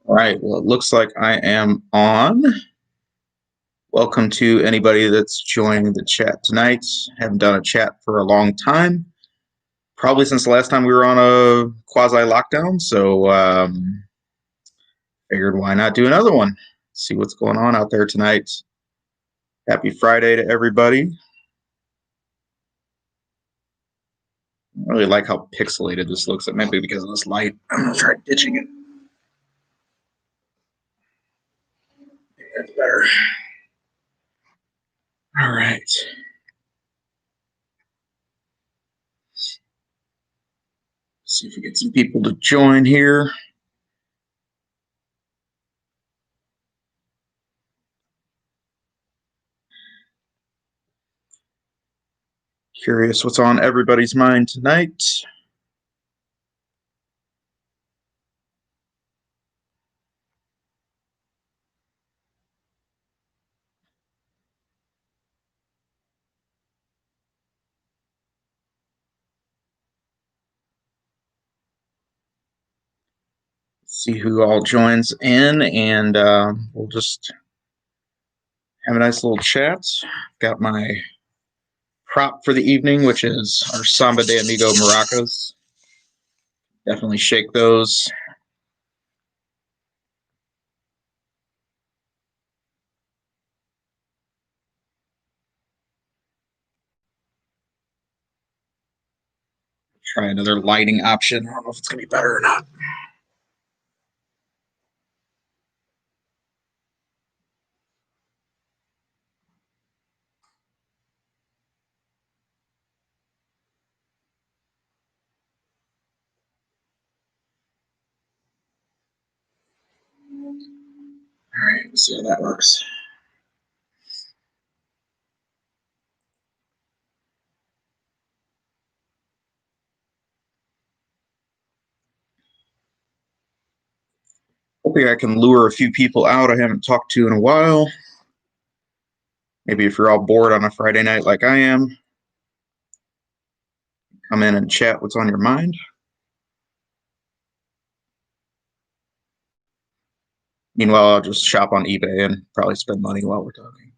All right. Well, it looks like I am on. Welcome to anybody that's joining the chat tonight. Haven't done a chat for a long time, probably since the last time we were on a quasi lockdown. So figured why not do another one? See what's going on out there tonight. Happy Friday to everybody. I really like how pixelated this looks. It might be because of this light. I'm gonna try ditching it. That's better. All right. See if we get some people to join here. Curious what's on everybody's mind tonight. See who all joins in, and we'll just have a nice little chat. Got my prop for the evening, which is our Samba de Amigo maracas. Definitely shake those. Try another lighting option. I don't know if it's going to be better or not. All right, let's see how that works. Hoping I can lure a few people out I haven't talked to in a while. Maybe if you're all bored on a Friday night like I am, come in and chat what's on your mind. Meanwhile, I'll just shop on eBay and probably spend money while we're talking.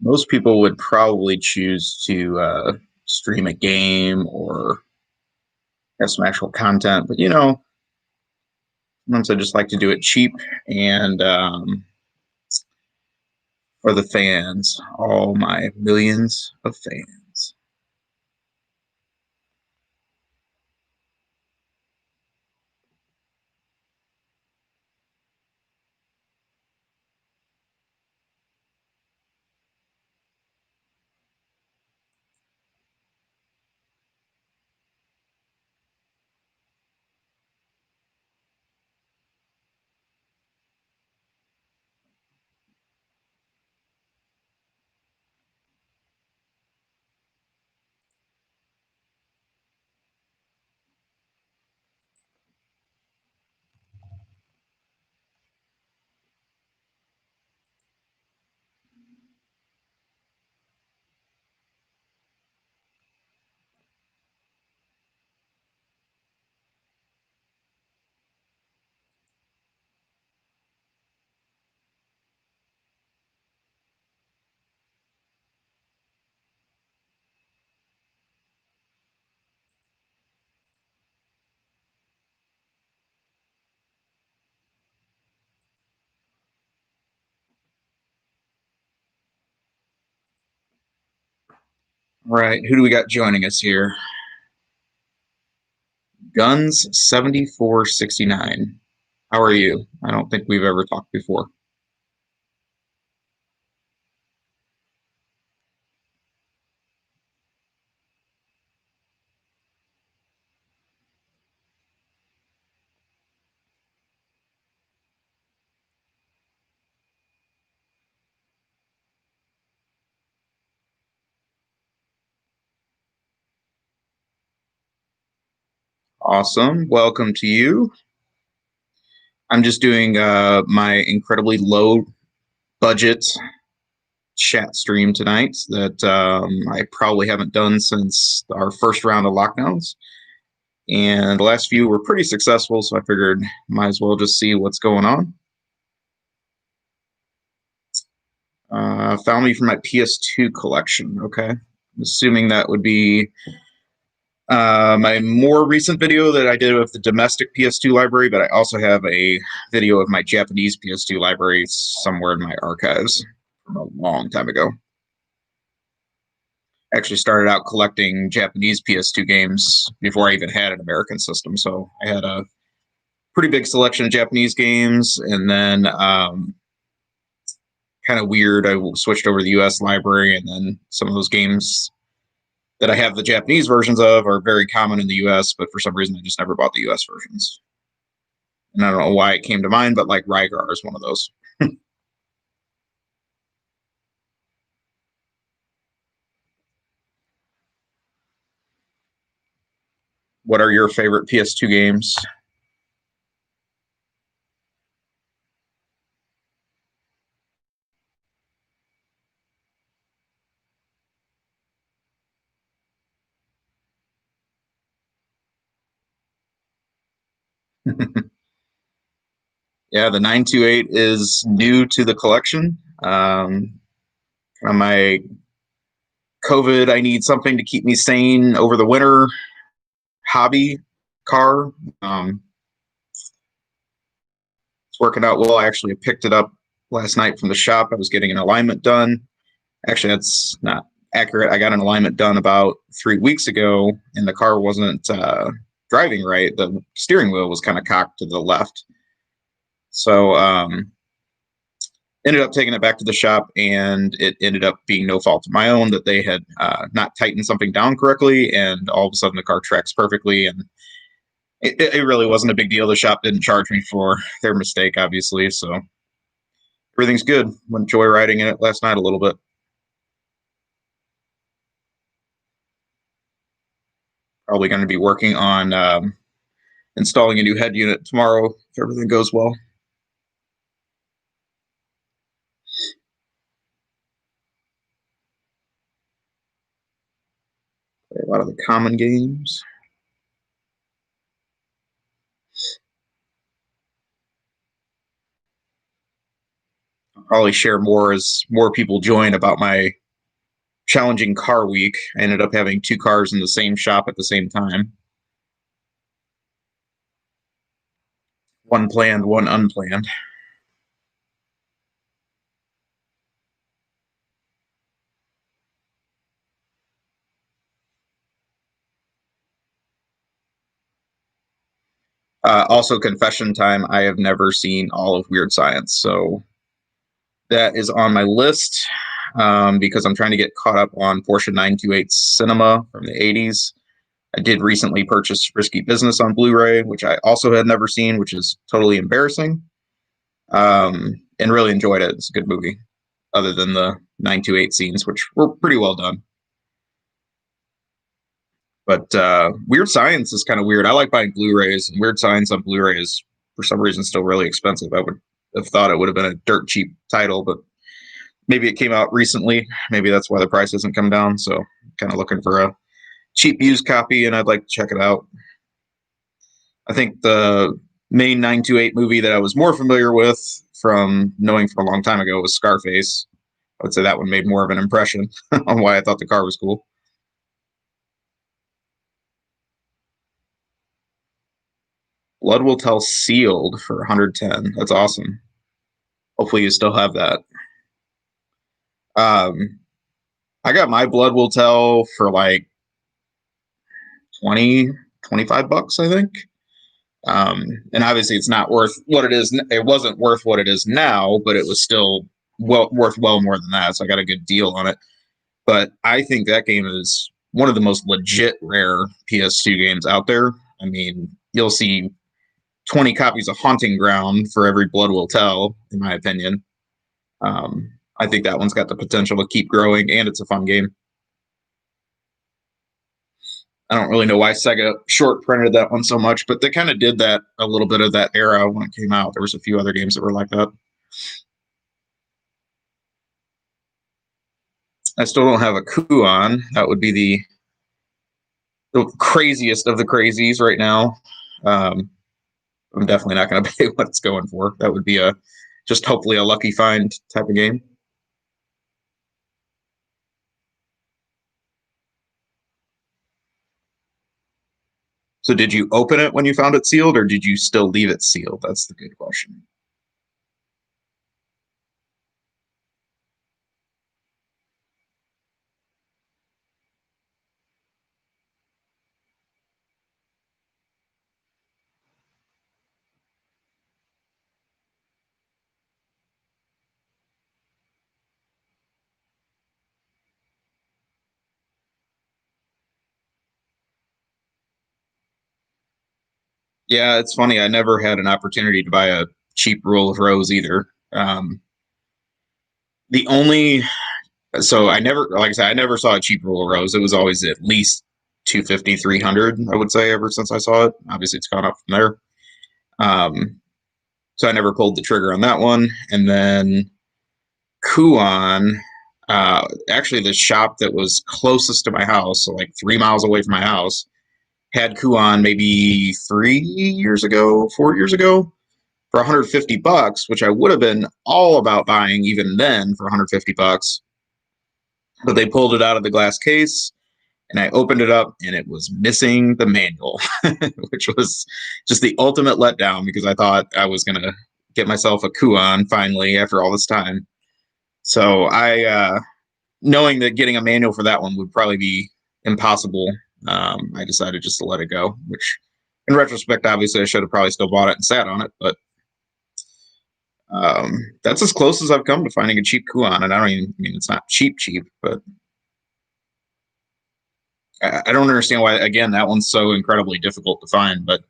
Most people would probably choose to stream a game or have some actual content, but sometimes I just like to do it cheap and for the fans, all my millions of fans. All right, who do we got joining us here? Guns 7469. How are you? I don't think we've ever talked before. Awesome. Welcome to you. I'm just doing my incredibly low budget chat stream tonight that I probably haven't done since our first round of lockdowns. And the last few were pretty successful, so I figured might as well just see what's going on. Found me from my PS2 collection. Okay. I'm assuming that would be my more recent video that I did of the domestic PS2 library, but I also have a video of my Japanese PS2 library somewhere in my archives from a long time ago. I actually started out collecting Japanese PS2 games before I even had an American system, so I had a pretty big selection of Japanese games, and then kind of weird, I switched over to the US library, and then some of those games that I have the Japanese versions of are very common in the US, but for some reason I just never bought the US versions. And I don't know why it came to mind, but like Rygar is one of those. What are your favorite PS2 games? Yeah, the 928 is new to the collection. On my COVID, I need something to keep me sane over the winter hobby car. It's working out well. I actually picked it up last night from the shop. I was getting an alignment done. Actually, that's not accurate. I got an alignment done about 3 weeks ago, and the car wasn't driving right. The steering wheel was kind of cocked to the left. So ended up taking it back to the shop, and it ended up being no fault of my own that they had not tightened something down correctly, and all of a sudden the car tracks perfectly, and it really wasn't a big deal. The shop didn't charge me for their mistake, obviously, so everything's good. Went joyriding in it last night a little bit. Probably going to be working on installing a new head unit tomorrow if everything goes well. Play a lot of the common games. I'll probably share more as more people join about my challenging car week. I ended up having two cars in the same shop at the same time. One planned, one unplanned. Also, confession time. I have never seen all of Weird Science, so that is on my list because I'm trying to get caught up on Porsche 928 Cinema from the 80s. I did recently purchase Risky Business on Blu-ray, which I also had never seen, which is totally embarrassing, and really enjoyed it. It's a good movie, other than the 928 scenes, which were pretty well done. But Weird Science is kind of weird. I like buying Blu-rays, and Weird Science on Blu-ray is, for some reason, still really expensive. I would have thought it would have been a dirt cheap title, but maybe it came out recently. Maybe that's why the price hasn't come down. So, kind of looking for a cheap used copy, and I'd like to check it out. I think the main 928 movie that I was more familiar with from knowing from a long time ago was Scarface. I would say that one made more of an impression on why I thought the car was cool. Blood Will Tell sealed for 110. That's awesome. Hopefully you still have that. Um, I got my Blood Will Tell for like 20, 25 bucks, I think. And obviously it's not worth what it is. It wasn't worth what it is now, but it was still worth well more than that. So I got a good deal on it. But I think that game is one of the most legit rare PS2 games out there. I mean, you'll see 20 copies of Haunting Ground for every Blood Will Tell, in my opinion. I think that one's got the potential to keep growing, and it's a fun game. I don't really know why Sega short printed that one so much, but they kind of did that a little bit of that era when it came out. There was a few other games that were like that. I still don't have a Kuon. That would be the craziest of the crazies right now. I'm definitely not going to pay what it's going for. That would be just hopefully a lucky find type of game. So did you open it when you found it sealed, or did you still leave it sealed? That's the good question. Yeah, it's funny. I never had an opportunity to buy a cheap Rule of Rose either. The only so I never, like I said, I never saw a cheap Rule of Rose. It was always at least 250, 300, I would say, ever since I saw it. Obviously, it's gone up from there. Um, so I never pulled the trigger on that one. And then Kuon, actually, the shop that was closest to my house, so like 3 miles away from my house, had Kuon maybe 3 years ago, 4 years ago, for 150 bucks, which I would have been all about buying even then for 150 bucks. But they pulled it out of the glass case, and I opened it up, and it was missing the manual, which was just the ultimate letdown because I thought I was going to get myself a Kuon finally after all this time. So knowing that getting a manual for that one would probably be impossible, I decided just to let it go, which in retrospect, obviously I should have probably still bought it and sat on it, but that's as close as I've come to finding a cheap Kuon. And I don't even I mean it's not cheap, but I don't understand why. Again, that one's so incredibly difficult to find. But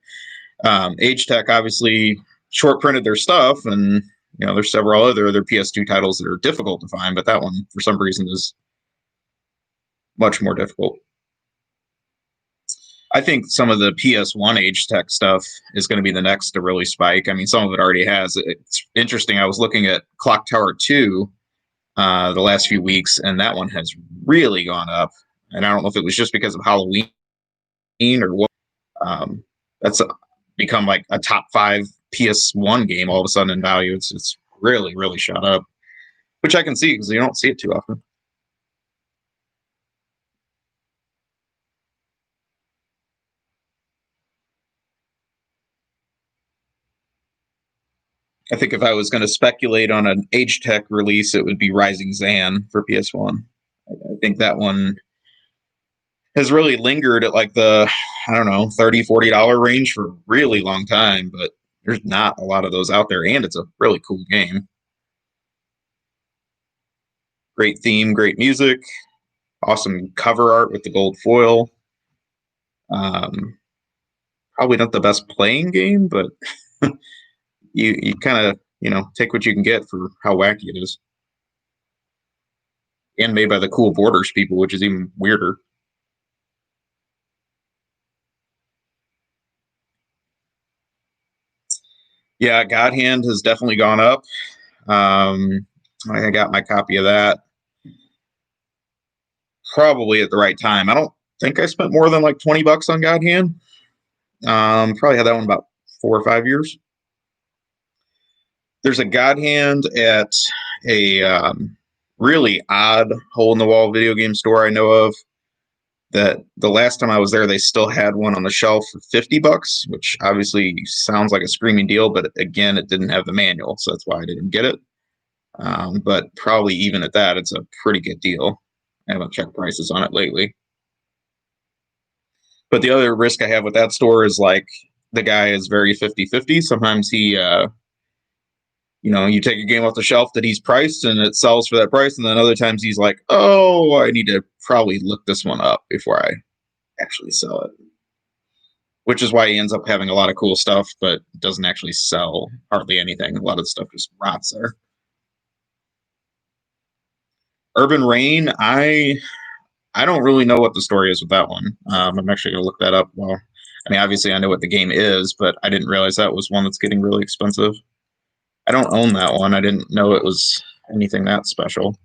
Age Tech obviously short printed their stuff, and there's several other PS2 titles that are difficult to find, but that one for some reason is much more difficult. I think some of the PS1 Age Tech stuff is going to be the next to really spike. I mean, some of it already has. It's interesting. I was looking at Clock Tower 2 the last few weeks, and that one has really gone up. And I don't know if it was just because of Halloween or what. That's become like a top 5 PS1 game all of a sudden in value. It's really, really shot up, which I can see because you don't see it too often. I think if I was going to speculate on an Age Tech release, it would be Rising Zan for PS1. I think that one has really lingered at like the, I don't know, $30, $40 range for a really long time, but there's not a lot of those out there, and it's a really cool game. Great theme, great music, awesome cover art with the gold foil. Um, Probably not the best playing game, but you kind of take what you can get for how wacky it is, and made by the Cool Borders people, which is even weirder. Yeah, God Hand has definitely gone up. I got my copy of that probably at the right time. I don't think I spent more than like 20 bucks on God Hand. Probably had that one about 4 or 5 years. There's a God Hand at a really odd hole in the wall video game store I know of. That the last time I was there, they still had one on the shelf for 50 bucks, which obviously sounds like a screaming deal, but again, it didn't have the manual, so that's why I didn't get it. But probably even at that, it's a pretty good deal. I haven't checked prices on it lately. But the other risk I have with that store is like the guy is very 50-50. Sometimes he you take a game off the shelf that he's priced and it sells for that price, and then other times he's like, "Oh, I need to probably look this one up before I actually sell it." Which is why he ends up having a lot of cool stuff, but doesn't actually sell hardly anything. A lot of the stuff just rots there. Urban Rain, I don't really know what the story is with that one. I'm actually going to look that up. Well, I mean, obviously I know what the game is, but I didn't realize that was one that's getting really expensive. I don't own that one. I didn't know it was anything that special.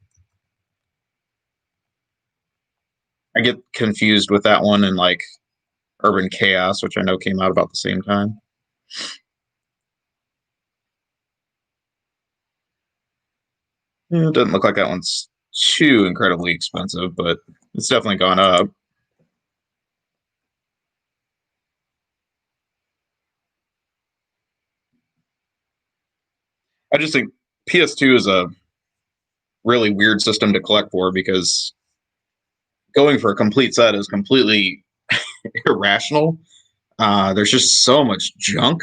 I get confused with that one and like Urban Chaos, which I know came out about the same time. Yeah, it doesn't look like that one's too incredibly expensive, but it's definitely gone up. I just think PS2 is a really weird system to collect for because going for a complete set is completely irrational. There's just so much junk,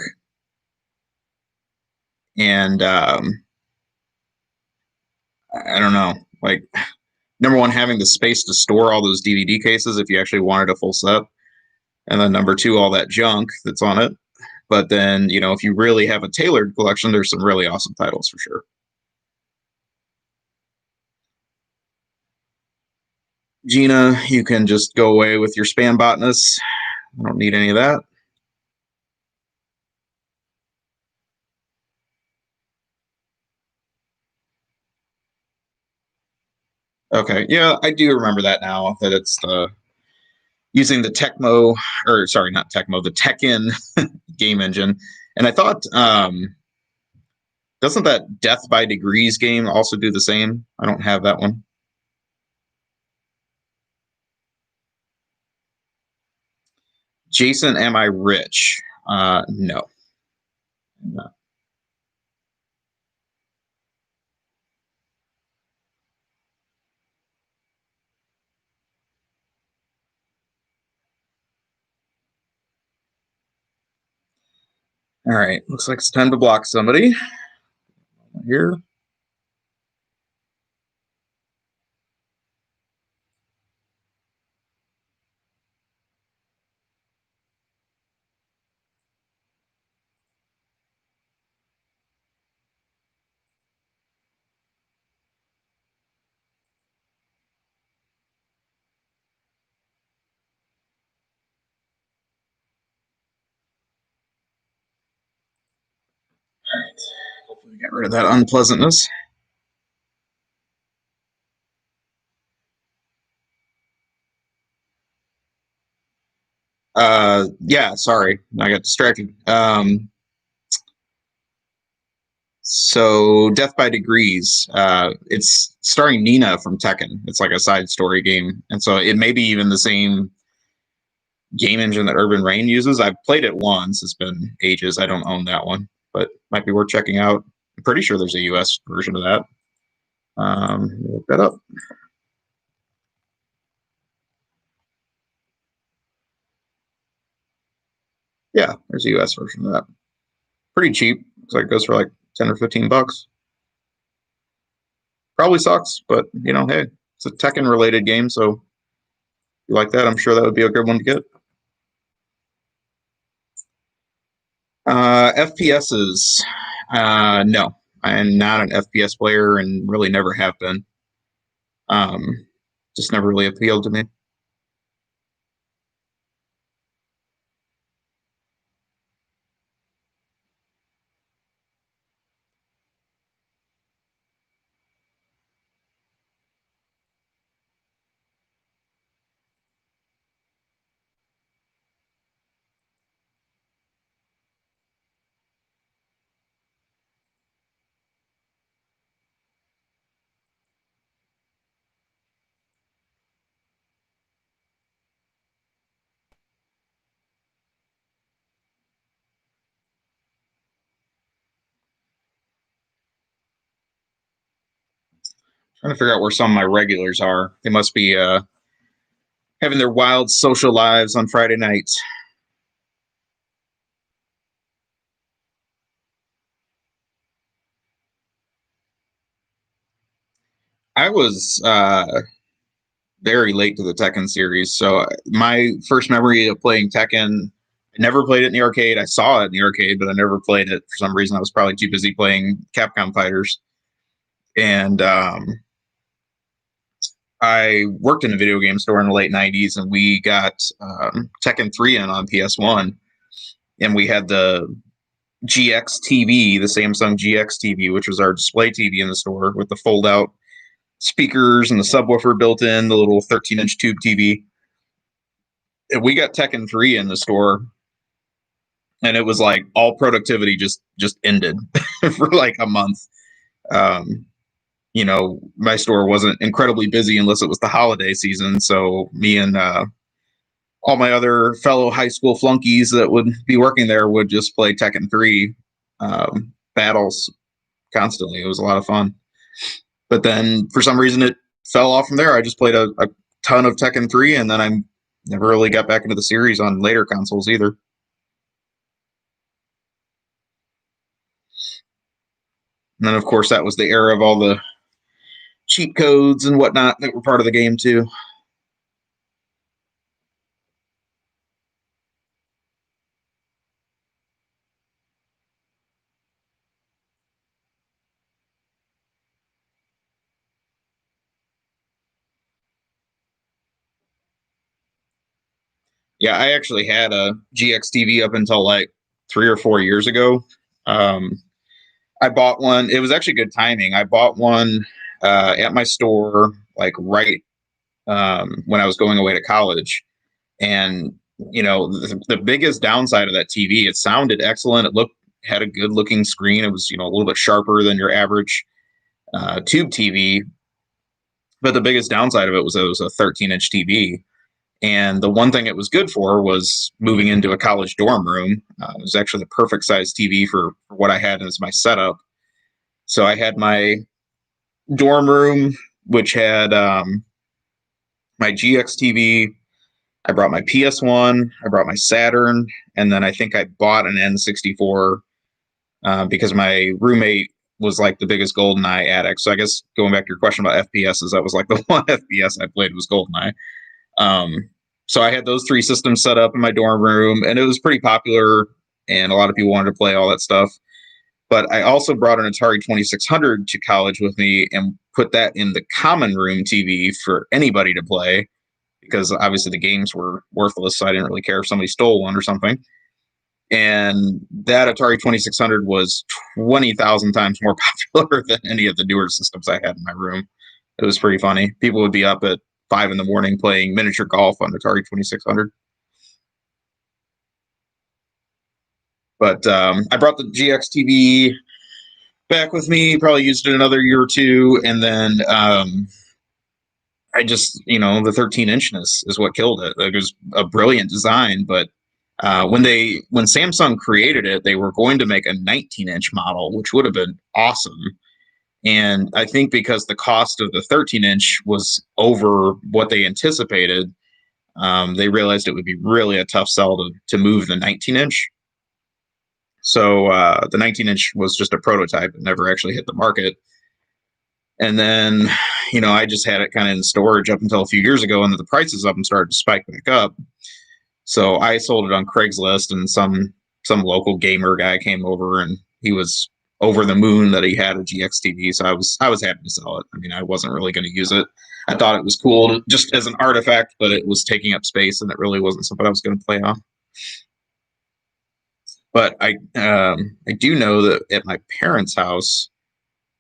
and I don't know. Like, number one, having the space to store all those DVD cases if you actually wanted a full set, and then number two, all that junk that's on it. But then, if you really have a tailored collection, there's some really awesome titles for sure. Gina, you can just go away with your spam botness. I don't need any of that. Okay, yeah, I do remember that now. That it's using the Tecmo, or sorry, not Tecmo, the Tekken game engine. And I thought, doesn't that Death by Degrees game also do the same? I don't have that one. Jason, am I rich? No. No. All right, looks like it's time to block somebody here. All right, hopefully we get rid of that unpleasantness. Yeah, sorry, I got distracted. So Death by Degrees, it's starring Nina from Tekken. It's like a side story game, and so it may be even the same game engine that Urban Rain uses. I've played it once. It's been ages. I don't own that one, but might be worth checking out. I'm pretty sure there's a US version of that. Look that up. Yeah, there's a US version of that. Pretty cheap. Looks like it goes for like 10 or 15 bucks. Probably sucks, but hey, it's a Tekken related game, so if you like that, I'm sure that would be a good one to get. FPSs. No, I am not an FPS player and really never have been. Um, just never really appealed to me. Trying to figure out where some of my regulars are. They must be having their wild social lives on Friday nights. I was very late to the Tekken series, so my first memory of playing Tekken, I never played it in the arcade. I saw it in the arcade, but I never played it for some reason. I was probably too busy playing Capcom Fighters, and I worked in a video game store in the late '90s, and we got Tekken 3 in on PS1, and we had the GX TV, the Samsung GX TV, which was our display TV in the store with the fold out speakers and the subwoofer built in, the little 13-inch tube TV. And we got Tekken 3 in the store, and it was like all productivity just ended for like a month. Um, my store wasn't incredibly busy unless it was the holiday season. So me and all my other fellow high school flunkies that would be working there would just play Tekken 3 battles constantly. It was a lot of fun. But then for some reason it fell off from there. I just played a ton of Tekken 3, and then I never really got back into the series on later consoles either. And then, of course, that was the era of all the cheat codes and whatnot that were part of the game, too. Yeah, I actually had a GX TV up until like 3 or 4 years ago. Um, I bought one. It was actually good timing. I bought one at my store, like right when I was going away to college. And the biggest downside of that TV, it sounded excellent. It looked had a good looking screen. It was a little bit sharper than your average tube TV. But the biggest downside of it was a 13-inch TV. And the one thing it was good for was moving into a college dorm room. It was actually the perfect size TV for what I had as my setup. So I had my dorm room, which had my GX TV. I brought my PS1. I brought my Saturn, and then I think I bought an N64 because my roommate was like the biggest GoldenEye addict. So I guess going back to your question about FPSs, that was like the one FPS I played was GoldenEye. Um, so I had those three systems set up in my dorm room, and it was pretty popular, and a lot of people wanted to play all that stuff. But I also brought an Atari 2600 to college with me and put that in the common room TV for anybody to play because obviously the games were worthless, so I didn't really care if somebody stole one or something. And that Atari 2600 was 20,000 times more popular than any of the newer systems I had in my room. It was pretty funny. People would be up at 5 in the morning playing miniature golf on Atari 2600. But I brought the GX TV back with me, probably used it another year or two. And then I just, the 13-inchness is what killed it. It was a brilliant design, but when Samsung created it, they were going to make a 19-inch model, which would have been awesome. And I think because the cost of the 13-inch was over what they anticipated, they realized it would be really a tough sell to move the 19-inch. So the 19-inch was just a prototype; it never actually hit the market. And then, I just had it kind of in storage up until a few years ago, and then the prices up and started to spike back up. So I sold it on Craigslist, and some local gamer guy came over, and he was over the moon that he had a GX TV. So I was happy to sell it. I mean, I wasn't really going to use it. I thought it was cool just as an artifact, but it was taking up space, and it really wasn't something I was going to play on. But I do know that at my parents' house,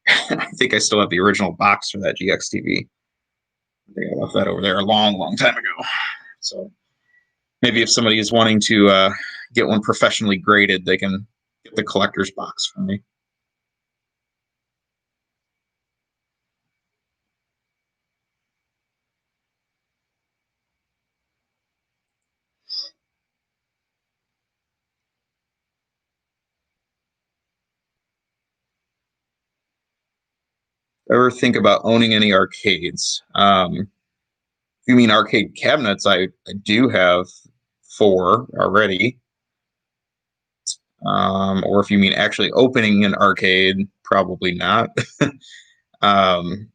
I think I still have the original box for that GX TV. I think I left that over there a long, long time ago. So maybe if somebody is wanting to get one professionally graded, they can get the collector's box from me. ever think about owning any arcades? If you mean arcade cabinets, I do have four already. Or if you mean actually opening an arcade, probably not. um,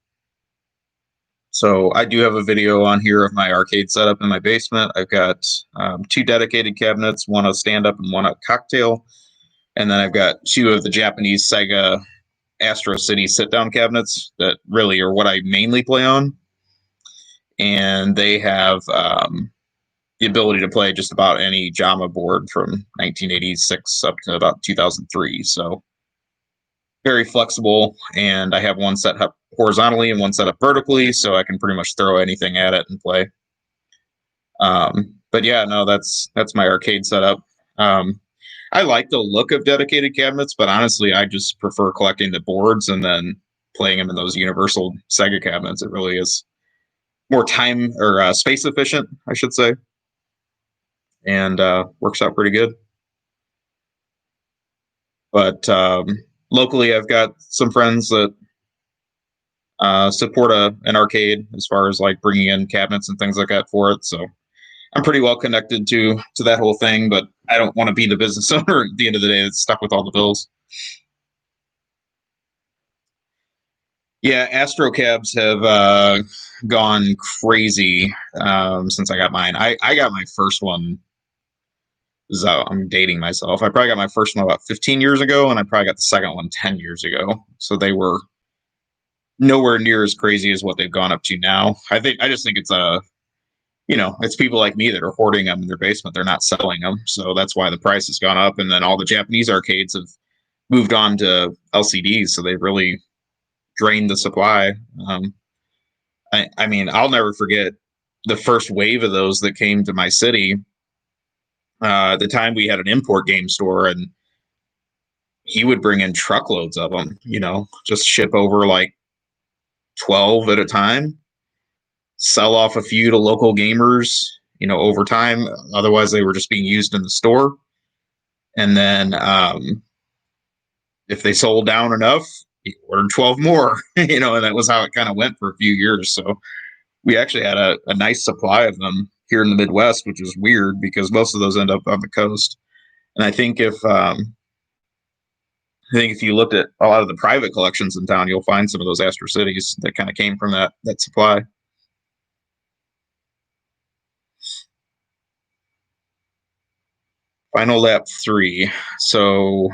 so I do have a video on here of my arcade setup in my basement. I've got two dedicated cabinets, one a stand-up and one a cocktail. And then I've got two of the Japanese Sega Astro City sit-down cabinets that really are what I mainly play on. And they have the ability to play just about any JAMA board from 1986 up to about 2003. So very flexible, and I have one set up horizontally and one set up vertically, so I can pretty much throw anything at it and play. But yeah, no, that's my arcade setup. I like the look of dedicated cabinets, but honestly, I just prefer collecting the boards and then playing them in those universal Sega cabinets. It really is more time or space efficient, I should say, and works out pretty good. But locally, I've got some friends that support an arcade as far as like bringing in cabinets and things like that for it. So I'm pretty well connected to that whole thing, but I don't want to be the business owner at the end of the day that's stuck with all the bills. Yeah, Astro cabs have gone crazy since I got mine. I got my first one. So I'm dating myself. I probably got my first one about 15 years ago, and I probably got the second one 10 years ago. So they were nowhere near as crazy as what they've gone up to now. I just think it's it's people like me that are hoarding them in their basement. They're not selling them, so that's why the price has gone up. And then all the Japanese arcades have moved on to LCDs, so they've really drained the supply. I mean, I'll never forget the first wave of those that came to my city. The time we had an import game store, and he would bring in truckloads of them. Just ship over like 12 at a time, sell off a few to local gamers, over time. Otherwise, they were just being used in the store. And then if they sold down enough, he ordered 12 more, and that was how it kind of went for a few years. So we actually had a nice supply of them here in the Midwest, which is weird because most of those end up on the coast. And I think if you looked at a lot of the private collections in town, you'll find some of those Astro Cities that kind of came from that supply. Final Lap 3. So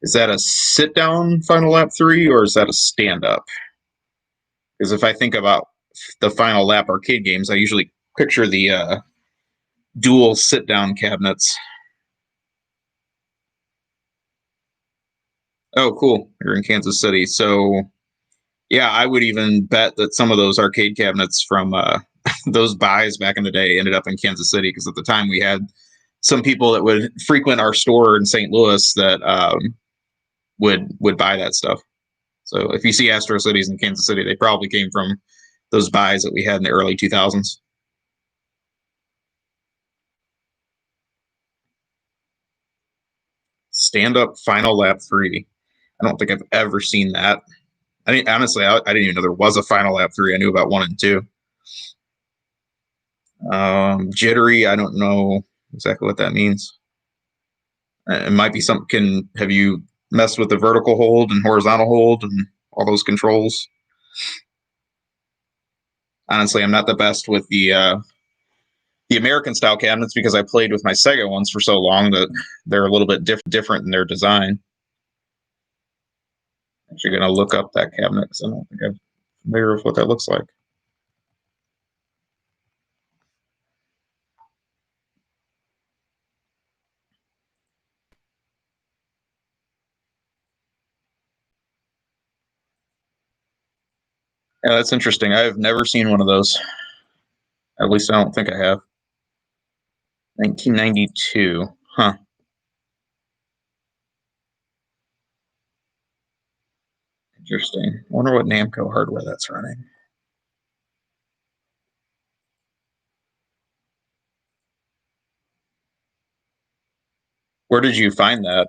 is that a sit down Final Lap 3 or is that a stand up? Because if I think about the Final Lap arcade games, I usually picture the dual sit down cabinets. Oh, cool. You're in Kansas City. So, yeah, I would even bet that some of those arcade cabinets from those buys back in the day ended up in Kansas City because at the time we had some people that would frequent our store in St. Louis that would buy that stuff. So if you see Astro Cities in Kansas City, they probably came from those buys that we had in the early 2000s. Stand up Final Lap 3. I don't think I've ever seen that. I mean, honestly, I didn't even know there was a Final Lap 3. I knew about 1 and 2. Jittery, I don't know exactly what that means. It might be something. Have you messed with the vertical hold and horizontal hold and all those controls? Honestly, I'm not the best with the American style cabinets because I played with my Sega ones for so long that they're a little bit different in their design. I'm actually going to look up that cabinet because I don't think I'm familiar with what that looks like. Yeah, that's interesting. I've never seen one of those. At least I don't think I have. 1992. Huh. Interesting. I wonder what Namco hardware that's running. Where did you find that?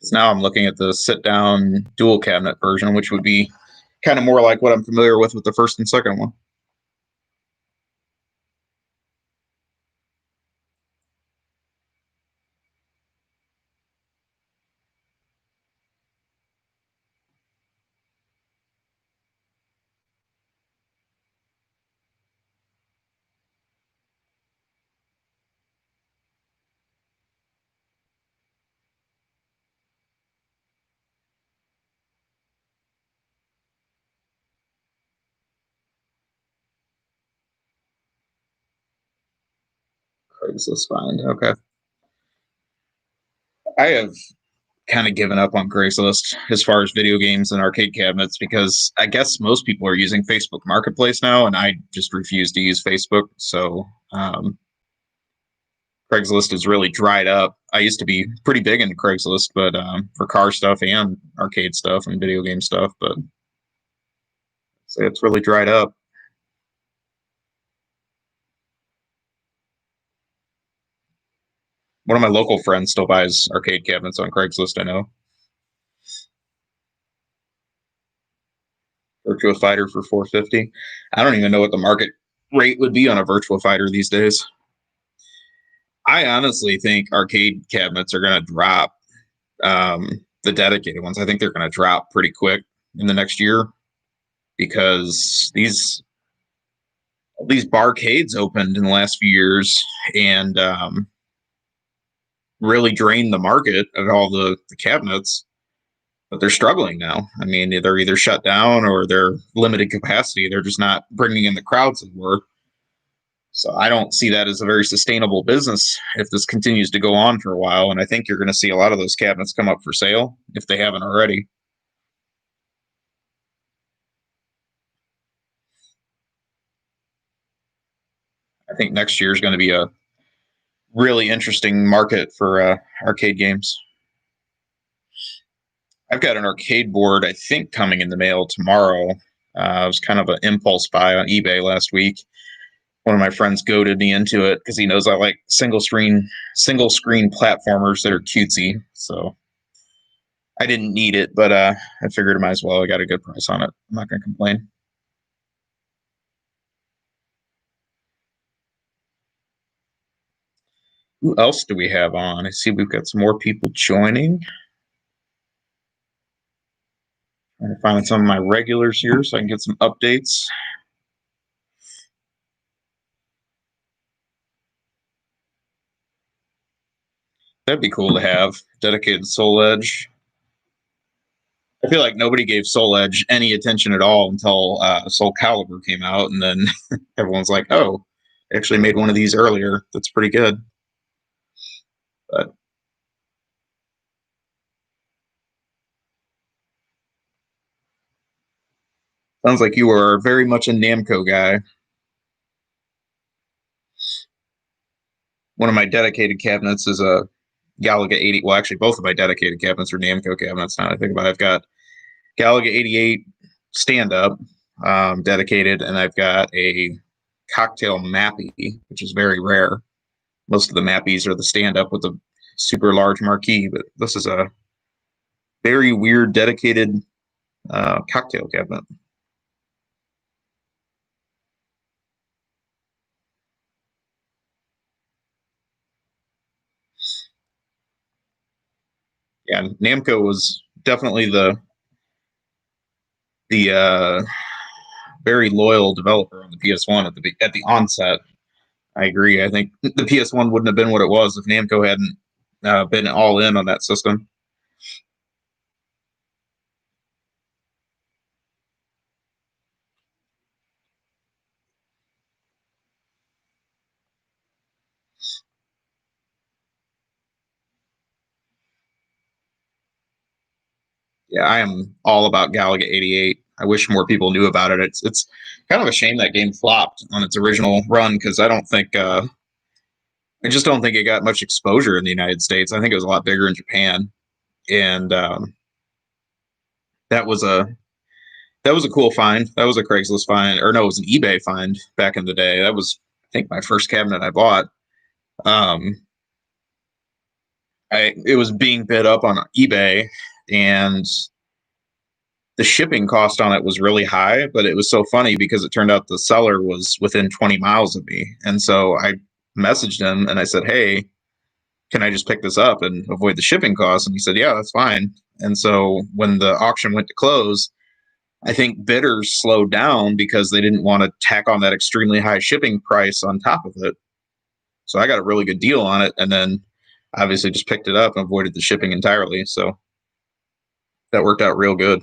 So now I'm looking at the sit-down dual cabinet version, which would be kind of more like what I'm familiar with the first and second one. Craigslist find. Okay. I have kind of given up on Craigslist as far as video games and arcade cabinets because I guess most people are using Facebook Marketplace now, and I just refuse to use Facebook. So Craigslist has really dried up. I used to be pretty big into Craigslist, but for car stuff and arcade stuff and video game stuff, but so it's really dried up. One of my local friends still buys arcade cabinets on Craigslist. I know Virtua Fighter for 450. I don't even know what the market rate would be on a Virtua Fighter these days. I honestly think arcade cabinets are going to drop. The dedicated ones, I think they're going to drop pretty quick in the next year because these barcades opened in the last few years and really drained the market of all the cabinets. But they're struggling now. I mean, they're either shut down or they're limited capacity. They're just not bringing in the crowds they were. So I don't see that as a very sustainable business if this continues to go on for a while. And I think you're going to see a lot of those cabinets come up for sale if they haven't already. I think next year is going to be a really interesting market for arcade games. I've got an arcade board, I think, coming in the mail tomorrow. It was kind of an impulse buy on eBay last week. One of my friends goaded me into it because he knows I like single screen platformers that are cutesy. So I didn't need it, but I figured I might as well. I got a good price on it. I'm not going to complain. Who else do we have on? I see we've got some more people joining. Trying to find some of my regulars here so I can get some updates. That'd be cool to have dedicated Soul Edge. I feel like nobody gave Soul Edge any attention at all until Soul Calibur came out, and then everyone's like, "Oh, they actually made one of these earlier. That's pretty good." But sounds like you are very much a Namco guy. One of my dedicated cabinets is a Galaga 80. Well, actually, both of my dedicated cabinets are Namco cabinets. Now that I think about it, I've got Galaga 88 stand up dedicated, and I've got a cocktail Mappy, which is very rare. Most of the Mappies are the stand up with the super large marquee, but this is a very weird dedicated cocktail cabinet. Yeah, Namco was definitely the very loyal developer on the PS1 at the onset. I agree. I think the PS1 wouldn't have been what it was if Namco hadn't been all in on that system. Yeah, I am all about Galaga 88. I wish more people knew about it. It's kind of a shame that game flopped on its original run because I just don't think it got much exposure in the United States. I think it was a lot bigger in Japan, and that was a that was a cool find. That was a Craigslist find, or no, it was an eBay find back in the day. That was, I think, my first cabinet I bought. Um, it was being bid up on eBay, and the shipping cost on it was really high, but it was so funny because it turned out the seller was within 20 miles of me. And so I messaged him and I said, "Hey, can I just pick this up and avoid the shipping costs?" And he said, "Yeah, that's fine." And so when the auction went to close, I think bidders slowed down because they didn't want to tack on that extremely high shipping price on top of it. So I got a really good deal on it, and then obviously just picked it up and avoided the shipping entirely. So that worked out real good.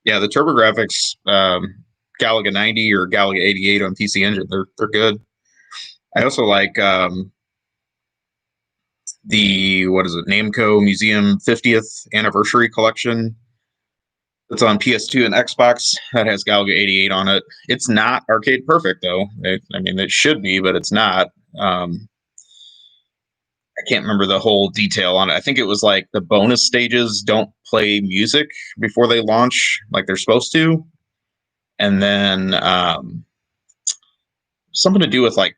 Yeah, the TurboGrafx Galaga 90 or Galaga 88 on PC Engine, they're good. I also like the what is it, Namco Museum 50th Anniversary Collection. It's on PS2 and Xbox. That has Galaga 88 on it. It's not arcade perfect though. I mean, it should be, but it's not. I can't remember the whole detail on it. I think it was like the bonus stages don't play music before they launch like they're supposed to, and then something to do with like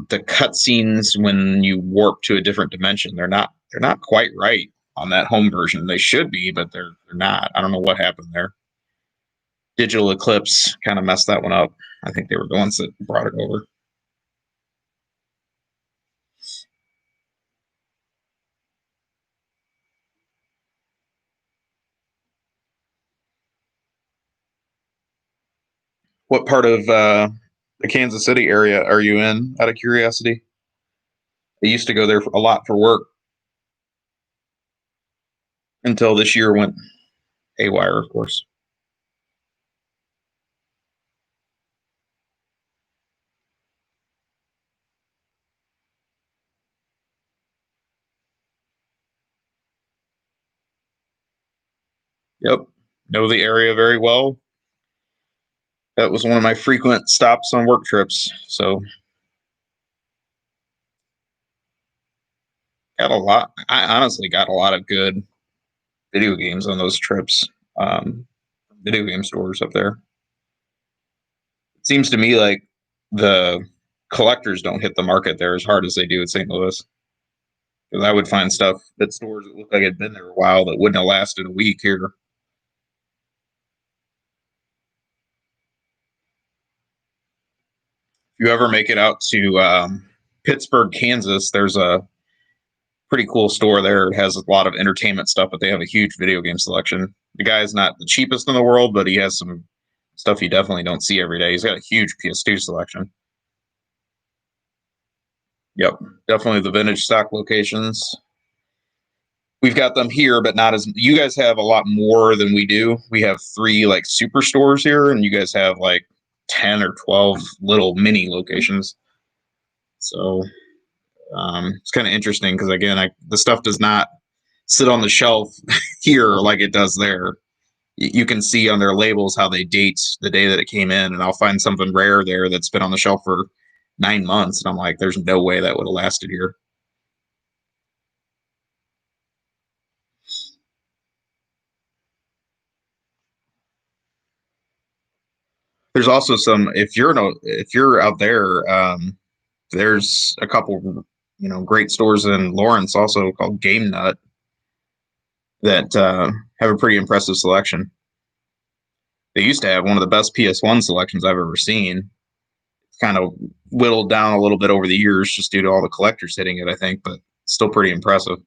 the cutscenes when you warp to a different dimension. They're not quite right on that home version. They should be, but they're not. I don't know what happened there. Digital Eclipse kind of messed that one up. I think they were the ones that brought it over. What part of the Kansas City area are you in? Out of curiosity, I used to go there a lot for work until this year went haywire, of course. Yep, know the area very well. That was one of my frequent stops on work trips. So got a lot. I honestly got a lot of good video games on those trips. Um, Video game stores up there. It seems to me like the collectors don't hit the market there as hard as they do in St. Louis. Because I would find stuff at stores that looked like it had been there a while that wouldn't have lasted a week here. If you ever make it out to Pittsburgh, Kansas, there's a pretty cool store there. It has a lot of entertainment stuff, but they have a huge video game selection. The guy's not the cheapest in the world, but he has some stuff you definitely don't see every day. He's got a huge PS2 selection. Yep, definitely the vintage stock locations. We've got them here, but not as you guys have a lot more than we do. We have three like superstores here, and you guys have like 10 or 12 little mini locations. So it's kind of interesting because again, the stuff does not sit on the shelf here like it does there. You can see on their labels how they date the day that it came in, and I'll find something rare there that's been on the shelf for 9 months, and I'm like, there's no way that would have lasted here. There's also some if you're out there, there's a couple great stores in Lawrence also called Game Nut that have a pretty impressive selection. They used to have one of the best PS1 selections I've ever seen. It's kind of whittled down a little bit over the years just due to all the collectors hitting it, I think, but still pretty impressive.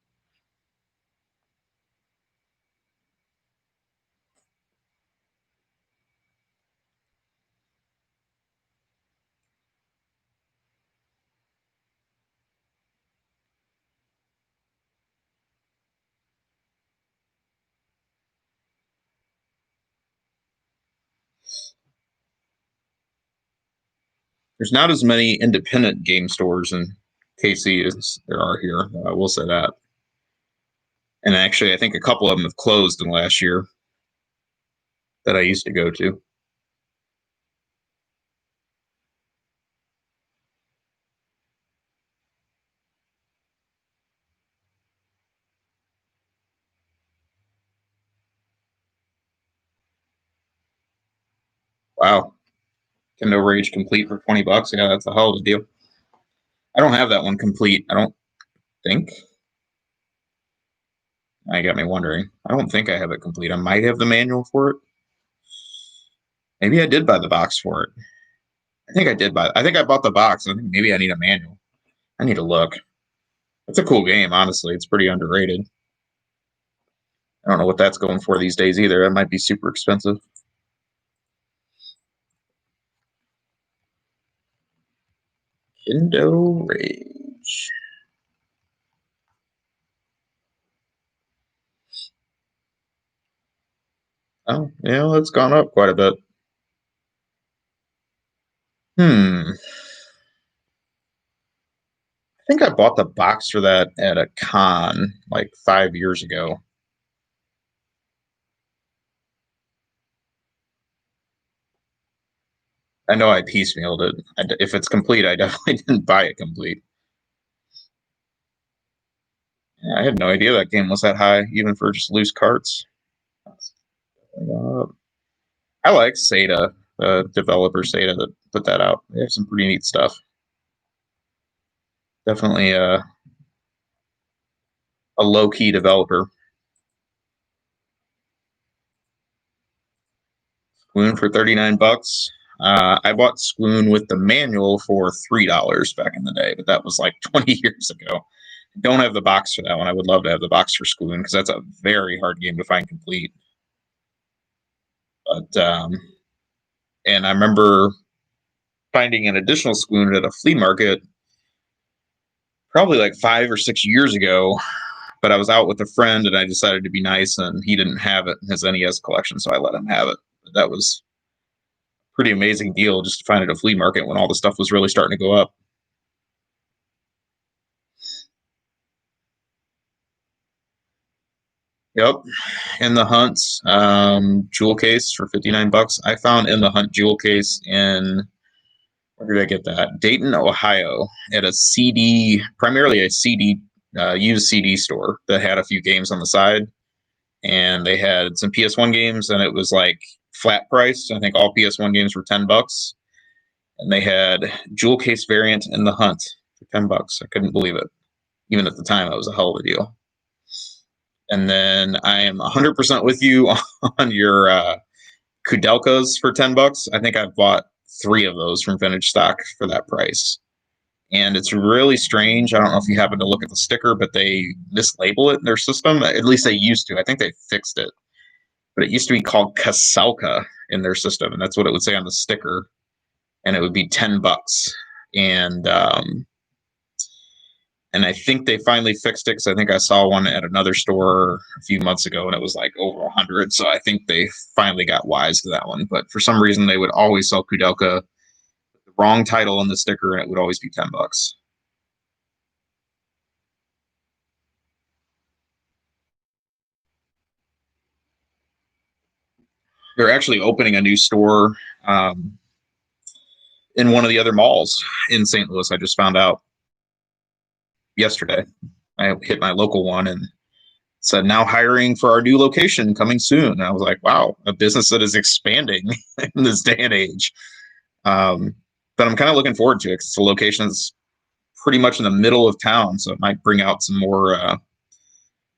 There's not as many independent game stores in KC as there are here. I will say that. And actually, I think a couple of them have closed in the last year that I used to go to. Wow. Kindle Rage complete for $20. Yeah, that's a hell of a deal. I don't have that one complete. I don't think. I got me wondering. I don't think I have it complete. I might have the manual for it. Maybe I did buy the box for it. I think I did buy. I think I bought the box. I think maybe I need a manual. I need to look. It's a cool game, honestly. It's pretty underrated. I don't know what that's going for these days either. That might be super expensive. Kindle Rage. Oh, yeah, it's gone up quite a bit. I think I bought the box for that at a con like 5 years ago. I know I piecemealed it. If it's complete, I definitely didn't buy it complete. Yeah, I had no idea that game was that high, even for just loose carts. Uh, I like Sega, the developer Sega that put that out. They have some pretty neat stuff. Definitely a low key developer. Swoon for $39. I bought Swoon with the manual for $3 back in the day, but that was like 20 years ago. Don't have the box for that one. I would love to have the box for Swoon because that's a very hard game to find complete. But and I remember finding an additional Swoon at a flea market probably like 5 or 6 years ago. But I was out with a friend and I decided to be nice, and he didn't have it in his NES collection, so I let him have it. That was a pretty amazing deal just to find it at a flea market when all the stuff was really starting to go up. Yep. In the Hunt jewel case for $59. I found In the Hunt jewel case in, where did I get that? Dayton, Ohio, at a CD, primarily a CD, used CD store that had a few games on the side, and they had some PS1 games, and it was like flat priced. I think all PS1 games were $10, and they had jewel case variant In the Hunt for $10. I couldn't believe it. Even at the time, it was a hell of a deal. And then I am 100% with you on your Kudelkas for $10. I think I've bought three of those from vintage stock for that price. And it's really strange. I don't know if you happen to look at the sticker, but they mislabel it in their system. At least they used to. I think they fixed it. But it used to be called Kasalka in their system, and that's what it would say on the sticker. And it would be $10. And and I think they finally fixed it because I think I saw one at another store a few months ago and it was like over 100. So I think they finally got wise to that one. But for some reason, they would always sell Kudelka with the wrong title on the sticker, and it would always be $10. They're actually opening a new store in one of the other malls in St. Louis. I just found out yesterday. I hit my local one and said now hiring for our new location coming soon. And I was like, wow, a business that is expanding in this day and age. But I'm kind of looking forward to it because the location is pretty much in the middle of town, so it might bring out some more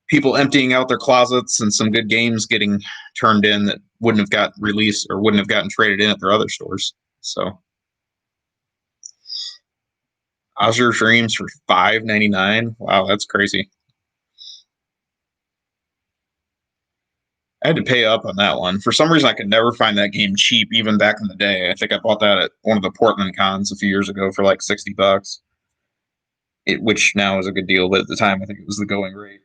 people emptying out their closets and some good games getting turned in that wouldn't have got released or wouldn't have gotten traded in at their other stores. So Azure Dreams for $5.99. Wow, that's crazy. I had to pay up on that one. For some reason, I could never find that game cheap, even back in the day. I think I bought that at one of the Portland cons a few years ago for like $60, which now is a good deal, but at the time, I think it was the going rate.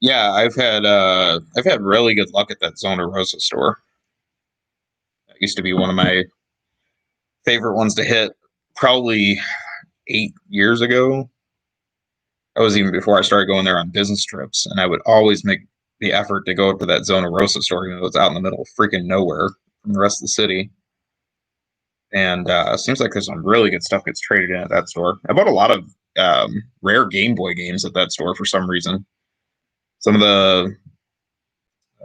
Yeah, I've had really good luck at that Zona Rosa store. That used to be one of my favorite ones to hit probably 8 years ago. That was even before I started going there on business trips, and I would always make the effort to go up to that Zona Rosa store, even though it's out in the middle of freaking nowhere from the rest of the city. And it seems like there's some really good stuff gets traded in at that store. I bought a lot of rare Game Boy games at that store for some reason. Some of the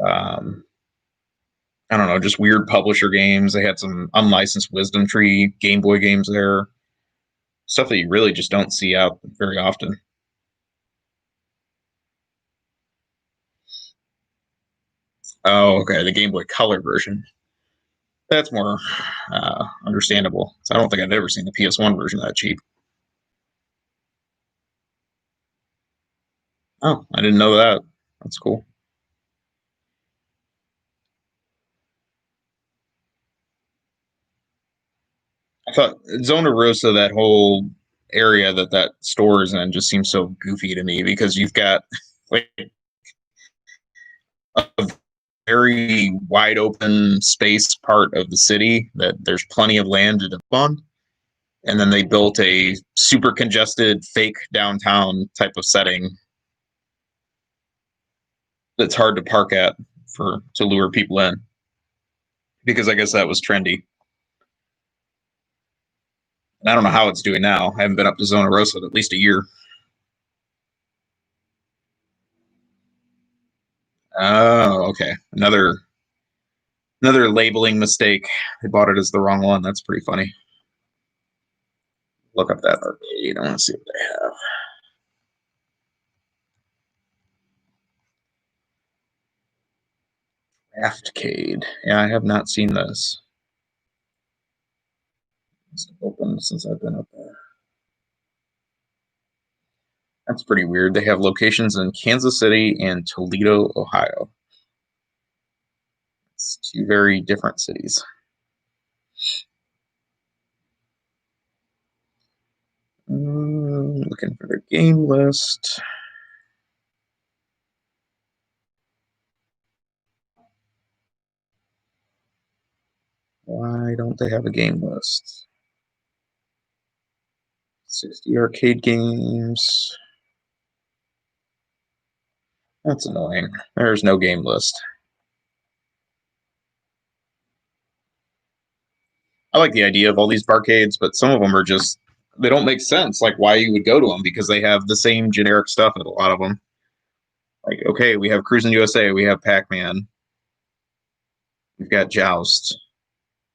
um, I don't know, just weird publisher games. They had some unlicensed Wisdom Tree Game Boy games there. Stuff that you really just don't see out very often. Oh, okay, the Game Boy Color version. That's more understandable. So I don't think I've ever seen the PS1 version that cheap. Oh, I didn't know that. That's cool. I thought Zona Rosa, that whole area that store is in, just seems so goofy to me because you've got like a very wide open space part of the city that there's plenty of land to develop on, and then they built a super congested fake downtown type of setting that's hard to park at for to lure people in because I guess that was trendy. And I don't know how it's doing now. I haven't been up to Zona Rosa in at least a year. Oh, okay. Another labeling mistake. They bought it as the wrong one. That's pretty funny. Look up that arcade. I want to see what they have. Craftcade. Yeah, I have not seen this. It's open since I've been up there. That's pretty weird. They have locations in Kansas City and Toledo, Ohio. It's two very different cities. Looking for their game list. Why don't they have a game list? 60 arcade games. That's annoying. There's no game list. I like the idea of all these barcades, but some of them are just they don't make sense. Like why you would go to them because they have the same generic stuff at a lot of them. Like okay, we have Cruising USA, we have Pac-Man, we've got Joust,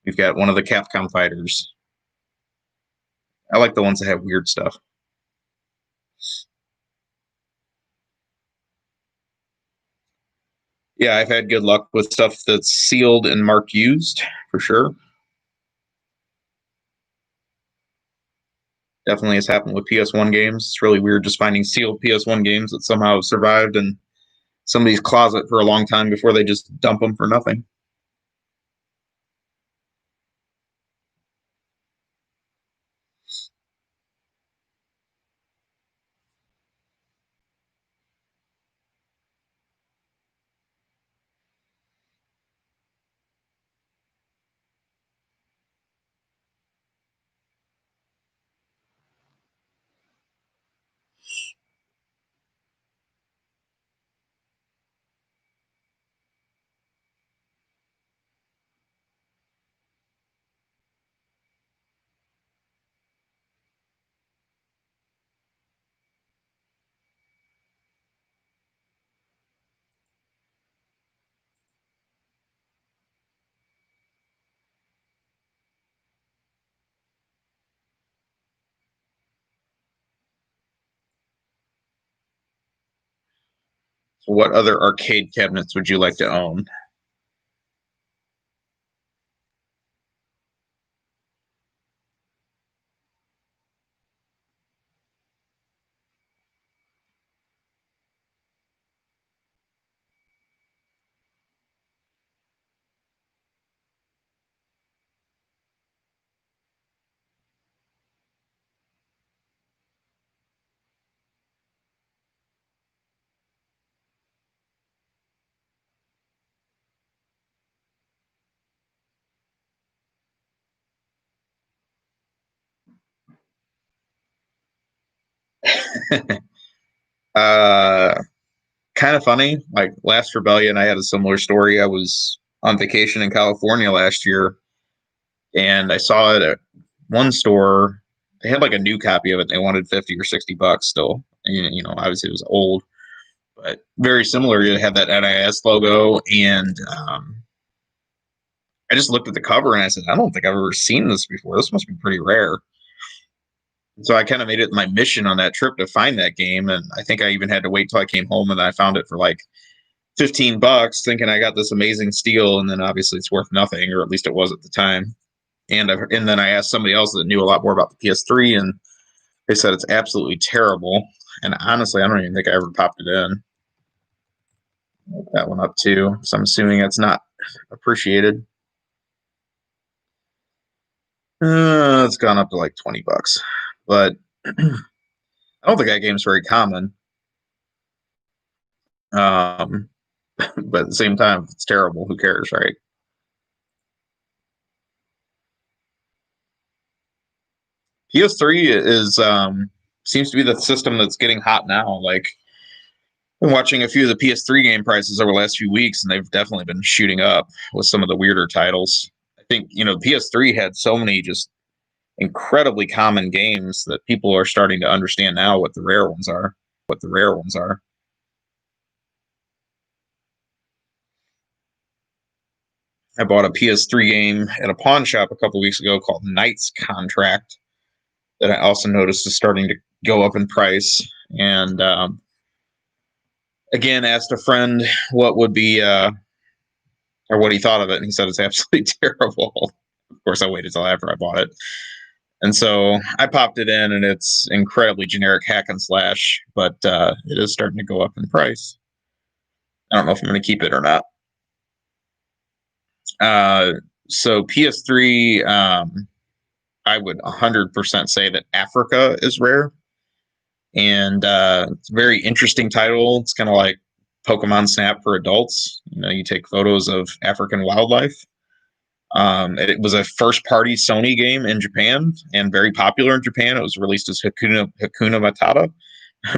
we've got one of the Capcom fighters. I like the ones that have weird stuff. Yeah, I've had good luck with stuff that's sealed and marked used for sure. Definitely has happened with PS1 games. It's really weird just finding sealed PS1 games that somehow survived in somebody's closet for a long time before they just dump them for nothing. So what other arcade cabinets would you like to own? Uh, Kind of funny. Like Last Rebellion, I had a similar story. I was on vacation in California last year, and I saw it at one store. They had like a new copy of it. They wanted 50 or $60 still. And, obviously it was old, but very similar. It had that NIS logo, and I just looked at the cover and I said, I don't think I've ever seen this before. This must be pretty rare. So I kind of made it my mission on that trip to find that game, and I think I even had to wait till I came home and I found it for like $15, thinking I got this amazing steal, and then obviously it's worth nothing, or at least it was at the time. And then I asked somebody else that knew a lot more about the PS3, and they said it's absolutely terrible. And honestly, I don't even think I ever popped it in. Look that one up too, so I'm assuming it's not appreciated. It's gone up to like $20, but I don't think that game's very common. But at the same time, if it's terrible, who cares, right? PS3 is seems to be the system that's getting hot now. Like, I've been watching a few of the PS3 game prices over the last few weeks, and they've definitely been shooting up with some of the weirder titles. I think PS3 had so many just incredibly common games that people are starting to understand now what the rare ones are. What the rare ones are. I bought a PS3 game at a pawn shop a couple weeks ago called Knight's Contract that I also noticed is starting to go up in price. And again, asked a friend what would be or what he thought of it, and he said it's absolutely terrible. Of course, I waited till after I bought it, and so I popped it in, and it's incredibly generic hack and slash, but it is starting to go up in price. I don't know if I'm going to keep it or not. So PS3, I would 100% say that Africa is rare, and it's a very interesting title. It's kind of like Pokemon Snap for adults. You take photos of African wildlife. It was a first-party Sony game in Japan and very popular in Japan. It was released as Hakuna Matata,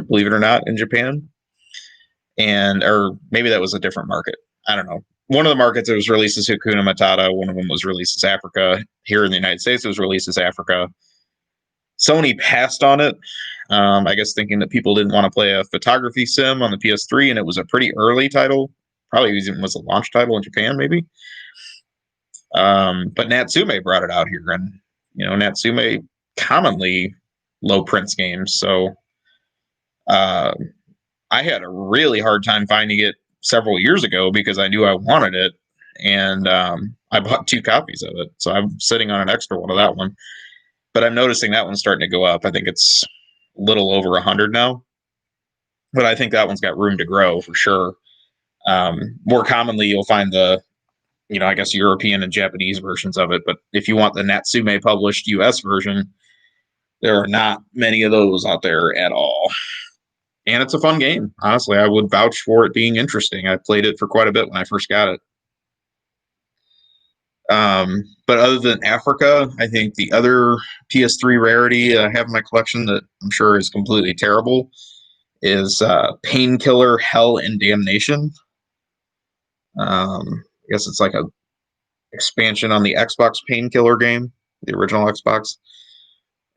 believe it or not, in Japan, or maybe that was a different market. I don't know. One of the markets it was released as Hakuna Matata. One of them was released as Africa. Here in the United States, it was released as Africa. Sony passed on it, I guess thinking that people didn't want to play a photography sim on the PS3, and it was a pretty early title. Probably even was a launch title in Japan, maybe. But Natsume brought it out here, and Natsume commonly low prints games, so I had a really hard time finding it several years ago because I knew I wanted it, and I bought 2 copies of it, so I'm sitting on an extra one of that one. But I'm noticing that one's starting to go up. I think it's a little over 100 now, but I think that one's got room to grow for sure. More commonly, you'll find the I guess European and Japanese versions of it. But if you want the Natsume published US version, there are not many of those out there at all. And it's a fun game. Honestly, I would vouch for it being interesting. I played it for quite a bit when I first got it. But other than Africa, I think the other PS3 rarity I have in my collection that I'm sure is completely terrible is Painkiller Hell and Damnation. I guess it's like a expansion on the Xbox Painkiller game, the original Xbox.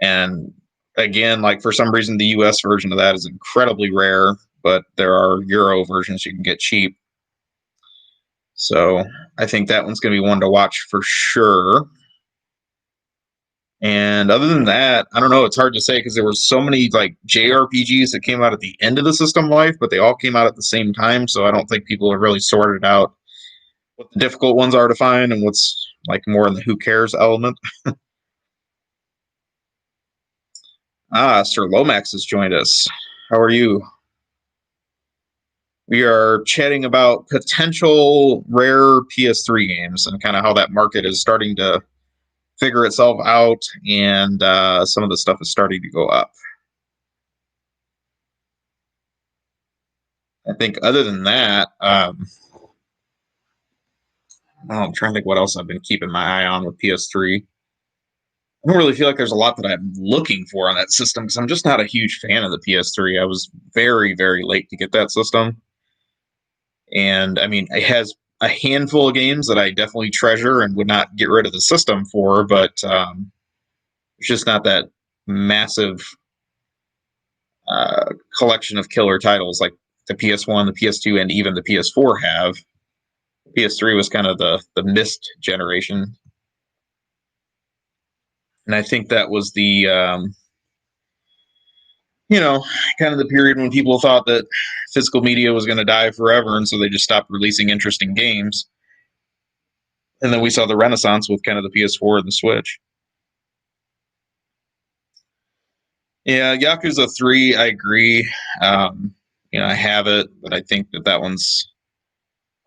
And again, like for some reason, the US version of that is incredibly rare, but there are Euro versions you can get cheap. So I think that one's going to be one to watch for sure. And other than that, I don't know. It's hard to say because there were so many like JRPGs that came out at the end of the system life, but they all came out at the same time. So I don't think people have really sorted out what the difficult ones are to find and what's like more in the who cares element. Sir Lomax has joined us. How are you? We are chatting about potential rare PS3 games and kind of how that market is starting to figure itself out, and some of the stuff is starting to go up. I think other than that, I'm trying to think what else I've been keeping my eye on with PS3. I don't really feel like there's a lot that I'm looking for on that system because I'm just not a huge fan of the PS3. I was very, very late to get that system. And I mean, it has a handful of games that I definitely treasure and would not get rid of the system for, but it's just not that massive collection of killer titles like the PS1, the PS2, and even the PS4 have. PS3 was kind of the missed generation, and I think that was the you know, kind of the period when people thought that physical media was going to die forever, and so they just stopped releasing interesting games. And then we saw the renaissance with kind of the PS4 and the Switch. Yeah, Yakuza 3, I agree. I have it, but I think that one's